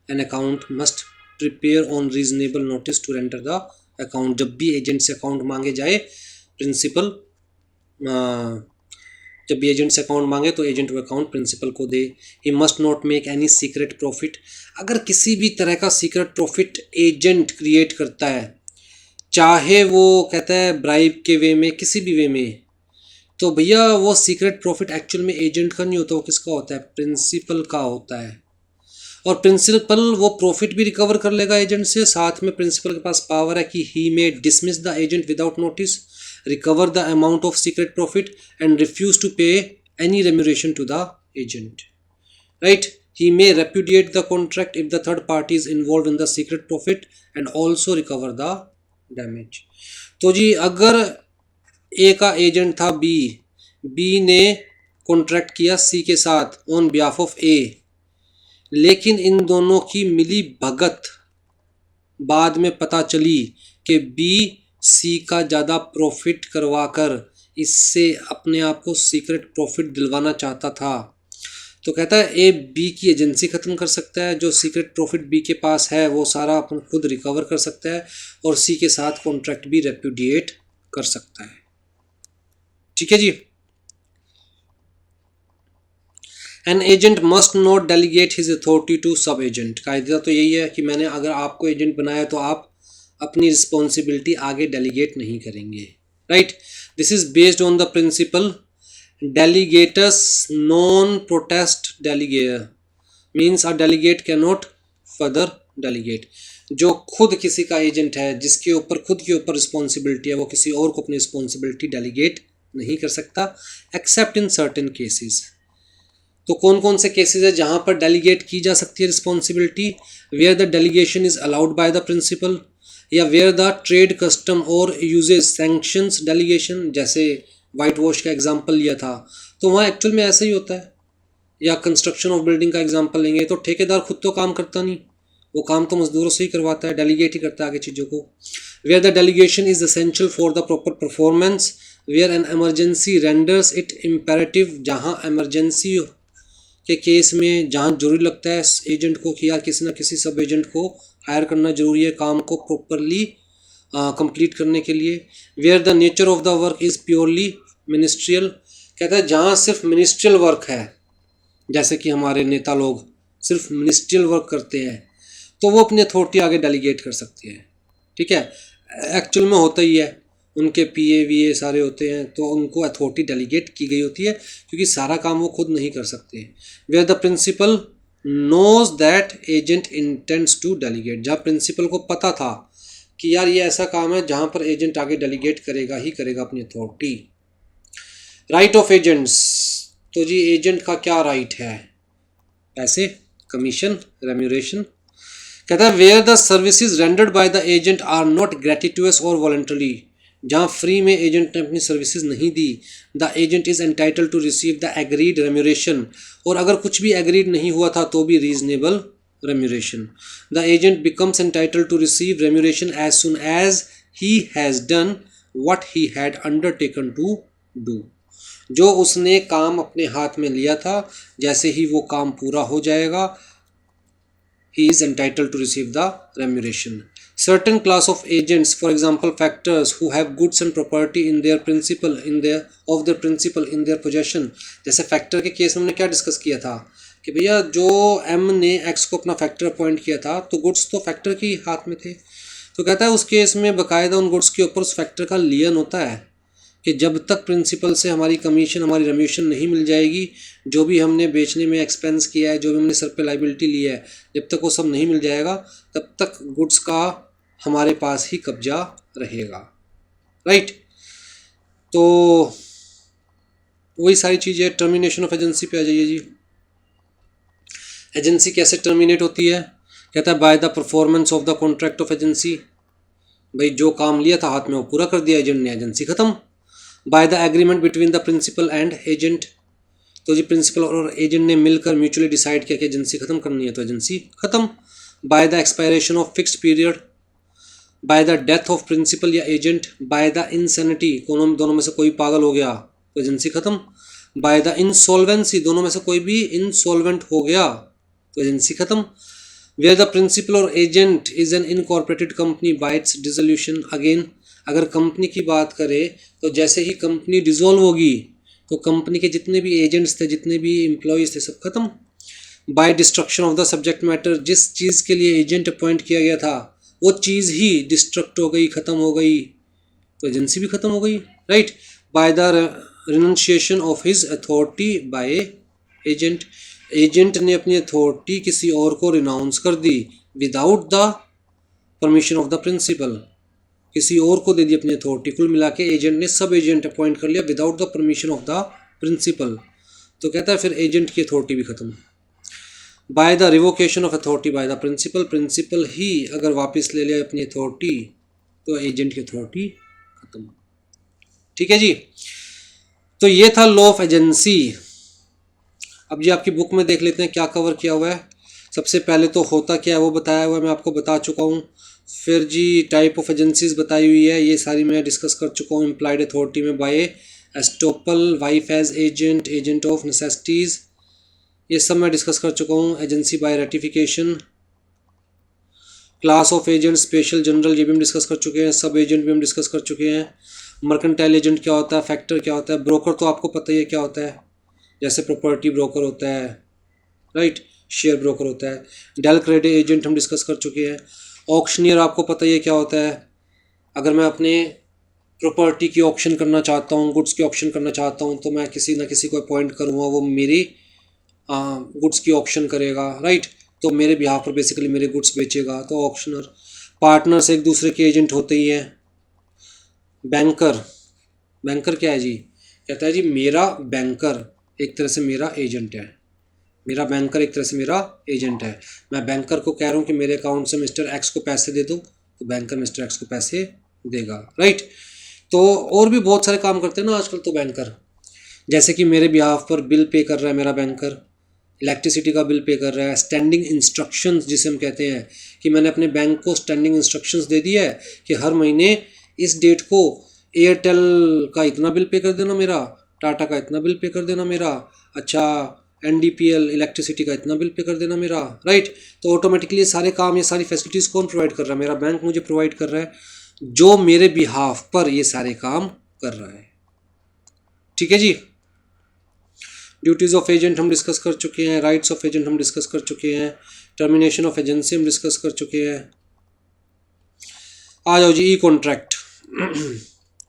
an account, must prepare on reasonable notice to render the account, जब भी एजेंट से अकाउंट मांगे जाए प्रिंसिपल, जब भी एजेंट से अकाउंट मांगे तो एजेंट वो अकाउंट प्रिंसिपल को दे। He must not make any secret profit, अगर किसी भी तरह का सीक्रेट प्रॉफिट एजेंट क्रिएट करता है, चाहे वो कहता है ब्राइब के वे में, किसी भी वे में, तो भैया वो सीक्रेट प्रॉफिट एक्चुअल में एजेंट का नहीं होता, वो किसका होता है, प्रिंसिपल का होता है। और प्रिंसिपल वो प्रॉफिट भी रिकवर कर लेगा एजेंट से, साथ में प्रिंसिपल के पास पावर है कि he may dismiss the agent without notice, recover the amount of secret profit and refuse to pay any remuneration to the agent, right. He may repudiate the contract if the third party is involved in the secret profit and also recover the damage। तो जी अगर ए का एजेंट था बी ने कॉन्ट्रैक्ट किया सी के साथ ऑन बिहाफ ऑफ ए, लेकिन इन दोनों की मिली भगत बाद में पता चली कि बी सी का ज़्यादा प्रॉफिट करवाकर इससे अपने आप को सीक्रेट प्रॉफिट दिलवाना चाहता था, तो कहता है ए बी की एजेंसी ख़त्म कर सकता है, जो सीक्रेट प्रॉफिट बी के पास है वो सारा अपन खुद रिकवर कर सकता है, और सी के साथ कॉन्ट्रैक्ट भी रेप्यूडिएट कर सकता है। ठीक है जी। An agent must not delegate his authority to sub agent, कायदा तो यही है कि मैंने अगर आपको एजेंट बनाया तो आप अपनी रिस्पॉन्सिबिलिटी आगे डेलीगेट नहीं करेंगे, right. This is based on the principal delegatus non protest delegate, means a delegate cannot further delegate। जो खुद किसी का एजेंट है, जिसके ऊपर खुद के ऊपर रिस्पॉन्सिबिलिटी है, वो किसी और को अपनी रिस्पॉन्सिबिलिटी डेलीगेट नहीं कर सकता एक्सेप्ट इन सर्टेन केसेस। तो कौन कौन से केसेस है जहाँ पर डेलीगेट की जा सकती है responsibility, where the delegation is allowed by the principal, या वेयर द ट्रेड कस्टम और यूजेज सैंक्शंस डेलीगेशन, जैसे वाइट वॉश का एग्जाम्पल लिया था तो वहाँ एक्चुअल में ऐसा ही होता है। या कंस्ट्रक्शन ऑफ बिल्डिंग का एग्जाम्पल लेंगे तो ठेकेदार खुद तो काम करता नहीं, वो काम तो मजदूरों से ही करवाता है, डेलीगेट ही करता है आगे चीज़ों को। Where the delegation is essential for the proper performance, where an emergency renders it imperative, जहाँ एमरजेंसी के केस में जहाँ जरूरी लगता है एजेंट को कि यार किसी न किसी सब एजेंट को हायर करना जरूरी है काम को प्रॉपरली कंप्लीट करने के लिए। Where the nature of the work is purely ministerial, कहता है जहाँ सिर्फ मिनिस्ट्रियल वर्क है, जैसे कि हमारे नेता लोग सिर्फ मिनिस्ट्रियल वर्क करते हैं, तो वो अपनी अथॉरिटी आगे डेलीगेट कर सकते हैं। ठीक है, एक्चुअल में होता ही है, उनके पीए वीए सारे होते हैं तो उनको अथॉरिटी डेलीगेट की गई होती है क्योंकि सारा काम वो खुद नहीं कर सकते। Where the principal knows that agent intends to delegate, जहाँ प्रिंसिपल को पता था कि यार ये ऐसा काम है जहाँ पर एजेंट आगे डेलीगेट करेगा ही करेगा अपनी अथॉरिटी। राइट ऑफ एजेंट्स, तो जी एजेंट का क्या राइट है, पैसे, कमीशन, रेम्यूरेशन। कहता है where the services rendered by the agent are not gratuitous और वॉलंटरी, जहाँ फ्री में एजेंट ने अपनी सर्विसेज नहीं दी, the agent is entitled to receive the agreed remuneration, और अगर कुछ भी एग्रीड नहीं हुआ था तो भी reasonable remuneration। The agent becomes entitled to receive remuneration as soon as he has done what he had undertaken to do। जो उसने काम अपने हाथ में लिया था, जैसे ही वो काम पूरा हो जाएगा, he is entitled to receive the remuneration। Certain class of agents, for example factors who have goods and property in their principal of their principal in their possession, जैसे फैक्टर के केस में हमने क्या डिस्कस किया था कि भैया जो एम ने एक्स को अपना फैक्टर अपॉइंट किया था तो गुड्स तो फैक्टर के हाथ में थे, तो कहता है उस केस में बाकायदा उन गुड्स के ऊपर उस फैक्टर का लियन होता है कि जब तक प्रिंसिपल से हमारी कमीशन, हमारी रेम्यूशन नहीं मिल जाएगी, जो भी हमने बेचने में एक्सपेंस किया है, जो भी हमने सर पे लाइबिलिटी ली है, जब तक वो सब नहीं मिल जाएगा तब तक गुड्स का हमारे पास ही कब्जा रहेगा। राइट, तो वही सारी चीज़ें। टर्मिनेशन ऑफ एजेंसी पे आ जाइए जी। एजेंसी कैसे टर्मिनेट होती है, कहता है by the performance of the contract of agency, भाई जो काम लिया था हाथ में वो पूरा कर दिया एजेंट ने, एजेंसी खत्म। By the agreement between the principal and agent, तो जी प्रिंसिपल और एजेंट ने मिलकर म्यूचुअली डिसाइड किया कि एजेंसी खत्म करनी है तो एजेंसी खत्म। By the expiration of fixed period, by the death of principal या एजेंट, बाय द इंसैनिटी, दोनों में से कोई पागल हो गया तो एजेंसी खत्म। बाय द इंसॉल्वेंसी, दोनों में से कोई भी इंसॉल्वेंट हो गया तो एजेंसी खत्म। वेयर द प्रिंसिपल और agent is an incorporated company by it's dissolution. Again अगर कंपनी की बात करें तो जैसे ही कंपनी डिसॉल्व होगी तो कंपनी के जितने भी एजेंट्स थे, जितने भी एम्प्लॉयज़ थे, सब खत्म। By destruction of the subject matter, जिस चीज़ के लिए एजेंट अपॉइंट किया गया था वो चीज़ ही डिस्ट्रक्ट हो गई, ख़त्म हो गई, तो एजेंसी भी ख़त्म हो गई, right. By the renunciation of his authority by agent, agent ने अपनी अथॉरिटी किसी और को रिनाउंस कर दी without the permission of the principal, किसी और को दे दी अपनी अथॉरिटी। कुल मिला के एजेंट ने सब एजेंट अपॉइंट कर लिया without the permission of the principal, तो कहता है फिर एजेंट की अथॉरिटी भी खत्म। By the revocation of authority by the principal, principal ही अगर वापस ले लिया अपनी अथॉरिटी तो एजेंट की अथॉरिटी खत्म। ठीक है जी, तो ये था लॉ ऑफ एजेंसी। अब जी आपकी बुक में देख लेते हैं क्या कवर किया हुआ है। सबसे पहले तो होता क्या है वो बताया हुआ है, मैं आपको बता चुका हूँ। फिर जी टाइप ऑफ एजेंसीज बताई हुई है, ये सारी मैं डिस्कस कर चुका हूँ। इम्प्लाइड अथॉरिटी में by estoppel, wife as agent, agent of necessities, ये सब मैं डिस्कस कर चुका हूँ। Agency by ratification, class of agent, special general, ये भी हम डिस्कस कर चुके हैं। सब एजेंट भी हम डिस्कस कर चुके हैं। मर्केंटाइल एजेंट क्या होता है, फैक्टर क्या होता है, ब्रोकर तो आपको पता ही है क्या होता है, जैसे प्रॉपर्टी ब्रोकर होता है, राइट, शेयर ब्रोकर होता है। डेल क्रेडिट एजेंट हम डिस्कस कर चुके हैं। ऑक्शनियर आपको पता ही है क्या होता है, अगर मैं अपने प्रॉपर्टी की ऑक्शन करना चाहता हूँ, गुड्स की ऑक्शन करना चाहता हूँ, तो मैं किसी ना किसी को अपॉइंट करूँगा, वो मेरी गुड्स की ऑक्शन करेगा, राइट, तो मेरे बिहाफ पर बेसिकली मेरे गुड्स बेचेगा, तो ऑक्शनर। पार्टनर्स एक दूसरे के एजेंट होते ही हैं। बैंकर, बैंकर क्या है जी, कहता है जी मेरा बैंकर एक तरह से मेरा एजेंट है, मेरा बैंकर एक तरह से मेरा एजेंट है। मैं बैंकर को कह रहा हूँ कि मेरे अकाउंट से मिस्टर एक्स को पैसे दे दो, तो बैंकर मिस्टर एक्स को पैसे देगा, राइट। तो और भी बहुत सारे काम करते हैं ना आजकल तो बैंकर, जैसे कि मेरे बिहाफ पर बिल पे कर रहा है मेरा बैंकर, इलेक्ट्रिसिटी का बिल पे कर रहा है। स्टैंडिंग इंस्ट्रक्शंस जिसे हम कहते हैं, कि मैंने अपने बैंक को स्टैंडिंग इंस्ट्रक्शंस दे दिया है कि हर महीने इस डेट को एयरटेल का इतना बिल पे कर देना मेरा, टाटा का इतना बिल पे कर देना मेरा, अच्छा NDPL इलेक्ट्रिसिटी का इतना बिल पे कर देना मेरा, राइट। तो ऑटोमेटिकली ये सारे काम, ये सारी फैसिलिटीज़ कौन प्रोवाइड कर रहा है, मेरा बैंक मुझे प्रोवाइड कर रहा है, जो मेरे बिहाफ पर ये सारे काम कर रहा है। ठीक है जी। ड्यूटीज़ ऑफ एजेंट हम डिस्कस कर चुके हैं, राइट्स ऑफ एजेंट हम डिस्कस कर चुके हैं, टर्मिनेशन ऑफ एजेंसी हम डिस्कस कर चुके हैं। आ जाओ जी ई कॉन्ट्रैक्ट।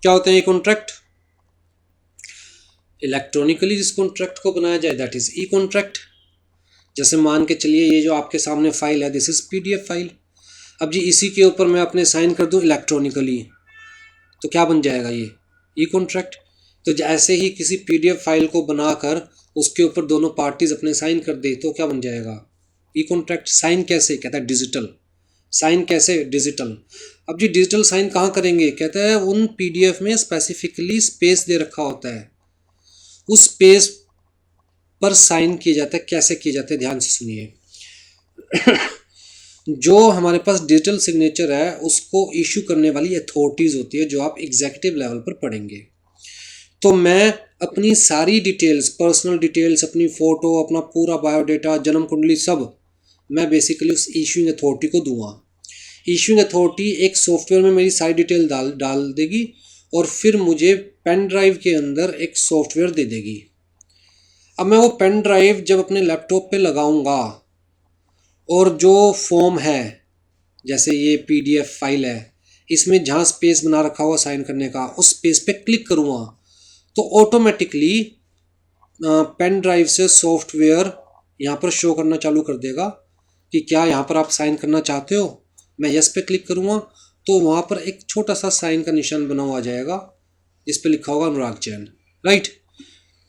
क्या होते हैं ई कॉन्ट्रैक्ट, इलेक्ट्रॉनिकली जिस कॉन्ट्रैक्ट को बनाया जाए दैट इज ई कॉन्ट्रैक्ट। जैसे मान के चलिए ये जो आपके सामने फाइल है दिस इज PDF फाइल, अब जी इसी के ऊपर मैं अपने साइन कर दूं इलेक्ट्रॉनिकली, तो क्या बन जाएगा ये ई कॉन्ट्रैक्ट। तो ऐसे ही किसी PDF फाइल को बनाकर उसके ऊपर दोनों पार्टीज अपने साइन कर दे तो क्या बन जाएगा ई कॉन्ट्रैक्ट। साइन कैसे, कहता है डिजिटल। साइन कैसे, डिजिटल। अब जी डिजिटल साइन कहाँ करेंगे, कहता है उन PDF में स्पेसिफिकली स्पेस दे रखा होता है, उस स्पेस पर साइन किया जाता है। कैसे किया जाता है, ध्यान से सुनिए। जो हमारे पास डिजिटल सिग्नेचर है उसको इशू करने वाली अथॉरिटीज़ होती है, जो आप एग्जीक्यूटिव लेवल पर पढ़ेंगे। तो मैं अपनी सारी डिटेल्स, पर्सनल डिटेल्स, अपनी फ़ोटो, अपना पूरा बायोडाटा, जन्म कुंडली, सब मैं बेसिकली उस इशूइंग अथॉरिटी को दूंगा। इशूइंग अथॉरिटी एक सॉफ्टवेयर में मेरी सारी डिटेल डाल देगी और फिर मुझे पेन ड्राइव के अंदर एक सॉफ्टवेयर दे देगी। अब मैं वो पेन ड्राइव जब अपने लैपटॉप पे लगाऊंगा और जो फॉर्म है, जैसे ये PDF फाइल है, इसमें जहाँ स्पेस बना रखा हुआ साइन करने का, उस स्पेस पे क्लिक करूँगा तो ऑटोमेटिकली पेन ड्राइव से सॉफ्टवेयर यहाँ पर शो करना चालू कर देगा कि क्या यहाँ पर आप साइन करना चाहते हो। मैं यस पे क्लिक करूँगा तो वहाँ पर एक छोटा सा साइन का निशान बना हुआ जाएगा जिस पे लिखा होगा अनुराग जैन, राइट,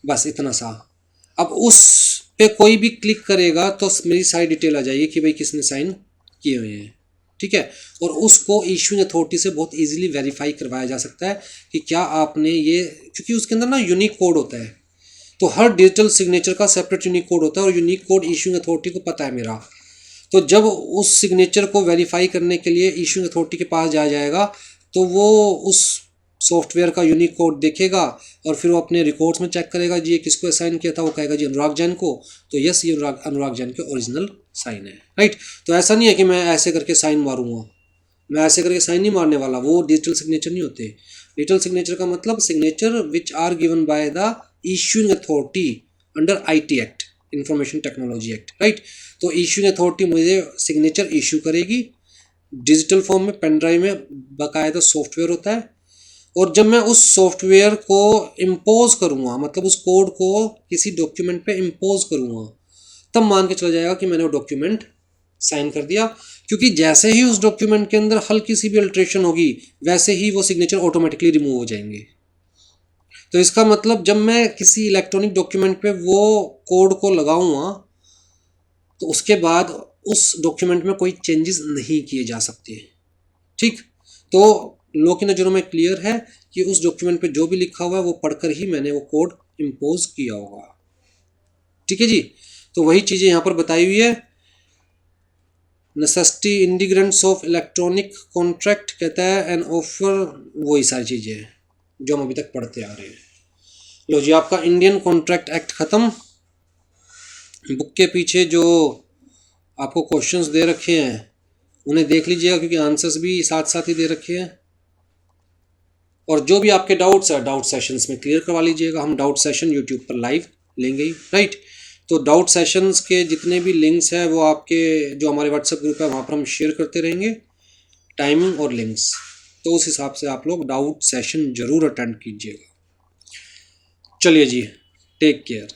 बस इतना सा। अब उस पे कोई भी क्लिक करेगा तो मेरी सारी डिटेल आ जाएगी कि भाई किसने साइन किए हुए हैं, ठीक है। और उसको इशूइंग अथॉरिटी से बहुत इजीली वेरीफाई करवाया जा सकता है कि क्या आपने ये, क्योंकि उसके अंदर ना यूनिक कोड होता है, तो हर डिजिटल सिग्नेचर का सेपरेट यूनिक कोड होता है और यूनिक कोड इशूइंग अथॉरिटी को पता है मेरा। तो जब उस सिग्नेचर को वेरीफाई करने के लिए इशूइंग अथॉरिटी के पास जाया जाएगा तो वो उस सॉफ्टवेयर का यूनिक कोड देखेगा और फिर वो अपने रिकॉर्ड्स में चेक करेगा जी ये किसको असाइन किया था, वो कहेगा जी अनुराग जैन को, तो यस ये अनुराग जैन के ओरिजिनल साइन है, राइट। तो ऐसा नहीं है कि मैं ऐसे करके साइन मारूंगा, मैं ऐसे करके साइन नहीं मारने वाला, वो डिजिटल सिग्नेचर नहीं होते। डिजिटल सिग्नेचर का मतलब signature which are given by the issuing authority under IT act, information technology act, right. तो इशूइंग अथॉरिटी मुझे सिग्नेचर इशू करेगी डिजिटल फॉर्म में, पेन ड्राइव में बाकायदा सॉफ्टवेयर होता है, और जब मैं उस सॉफ्टवेयर को इम्पोज करूँगा, मतलब उस कोड को किसी डॉक्यूमेंट पे इम्पोज करूँगा, तब मान के चला जाएगा कि मैंने वो डॉक्यूमेंट साइन कर दिया, क्योंकि जैसे ही उस डॉक्यूमेंट के अंदर हल्की सी भी अल्ट्रेशन होगी वैसे ही वो सिग्नेचर ऑटोमेटिकली रिमूव हो जाएंगे। तो इसका मतलब जब मैं किसी इलेक्ट्रॉनिक डॉक्यूमेंट पे वो कोड को लगाऊंगा तो उसके बाद उस डॉक्यूमेंट में कोई चेंजेस नहीं किए जा सकते, ठीक। तो लोग की नज़रों में क्लियर है कि उस डॉक्यूमेंट पे जो भी लिखा हुआ है वो पढ़कर ही मैंने वो कोड इम्पोज किया होगा, ठीक है जी। तो वही चीज़ें यहाँ पर बताई हुई है। नेसेसिटी इंटीग्रेंट्स ऑफ इलेक्ट्रॉनिक कॉन्ट्रैक्ट कहता है एन ऑफर, वही सारी चीज़ें हैं जो हम अभी तक पढ़ते आ रहे हैं। लो जी आपका इंडियन कॉन्ट्रैक्ट एक्ट ख़त्म। बुक के पीछे जो आपको क्वेश्चंस दे रखे हैं उन्हें देख लीजिएगा, क्योंकि आंसर्स भी साथ साथ ही दे रखे हैं। और जो भी आपके डाउट्स है डाउट सेशंस में क्लियर करवा लीजिएगा, हम डाउट सेशन यूट्यूब पर लाइव लेंगे ही, राइट। तो डाउट सेशंस के जितने भी लिंक्स हैं वो आपके जो हमारे व्हाट्सएप ग्रुप है वहाँ पर हम शेयर करते रहेंगे, टाइमिंग और लिंक्स, तो उस हिसाब से आप लोग डाउट सेशन ज़रूर अटेंड कीजिएगा। चलिए जी, टेक केयर।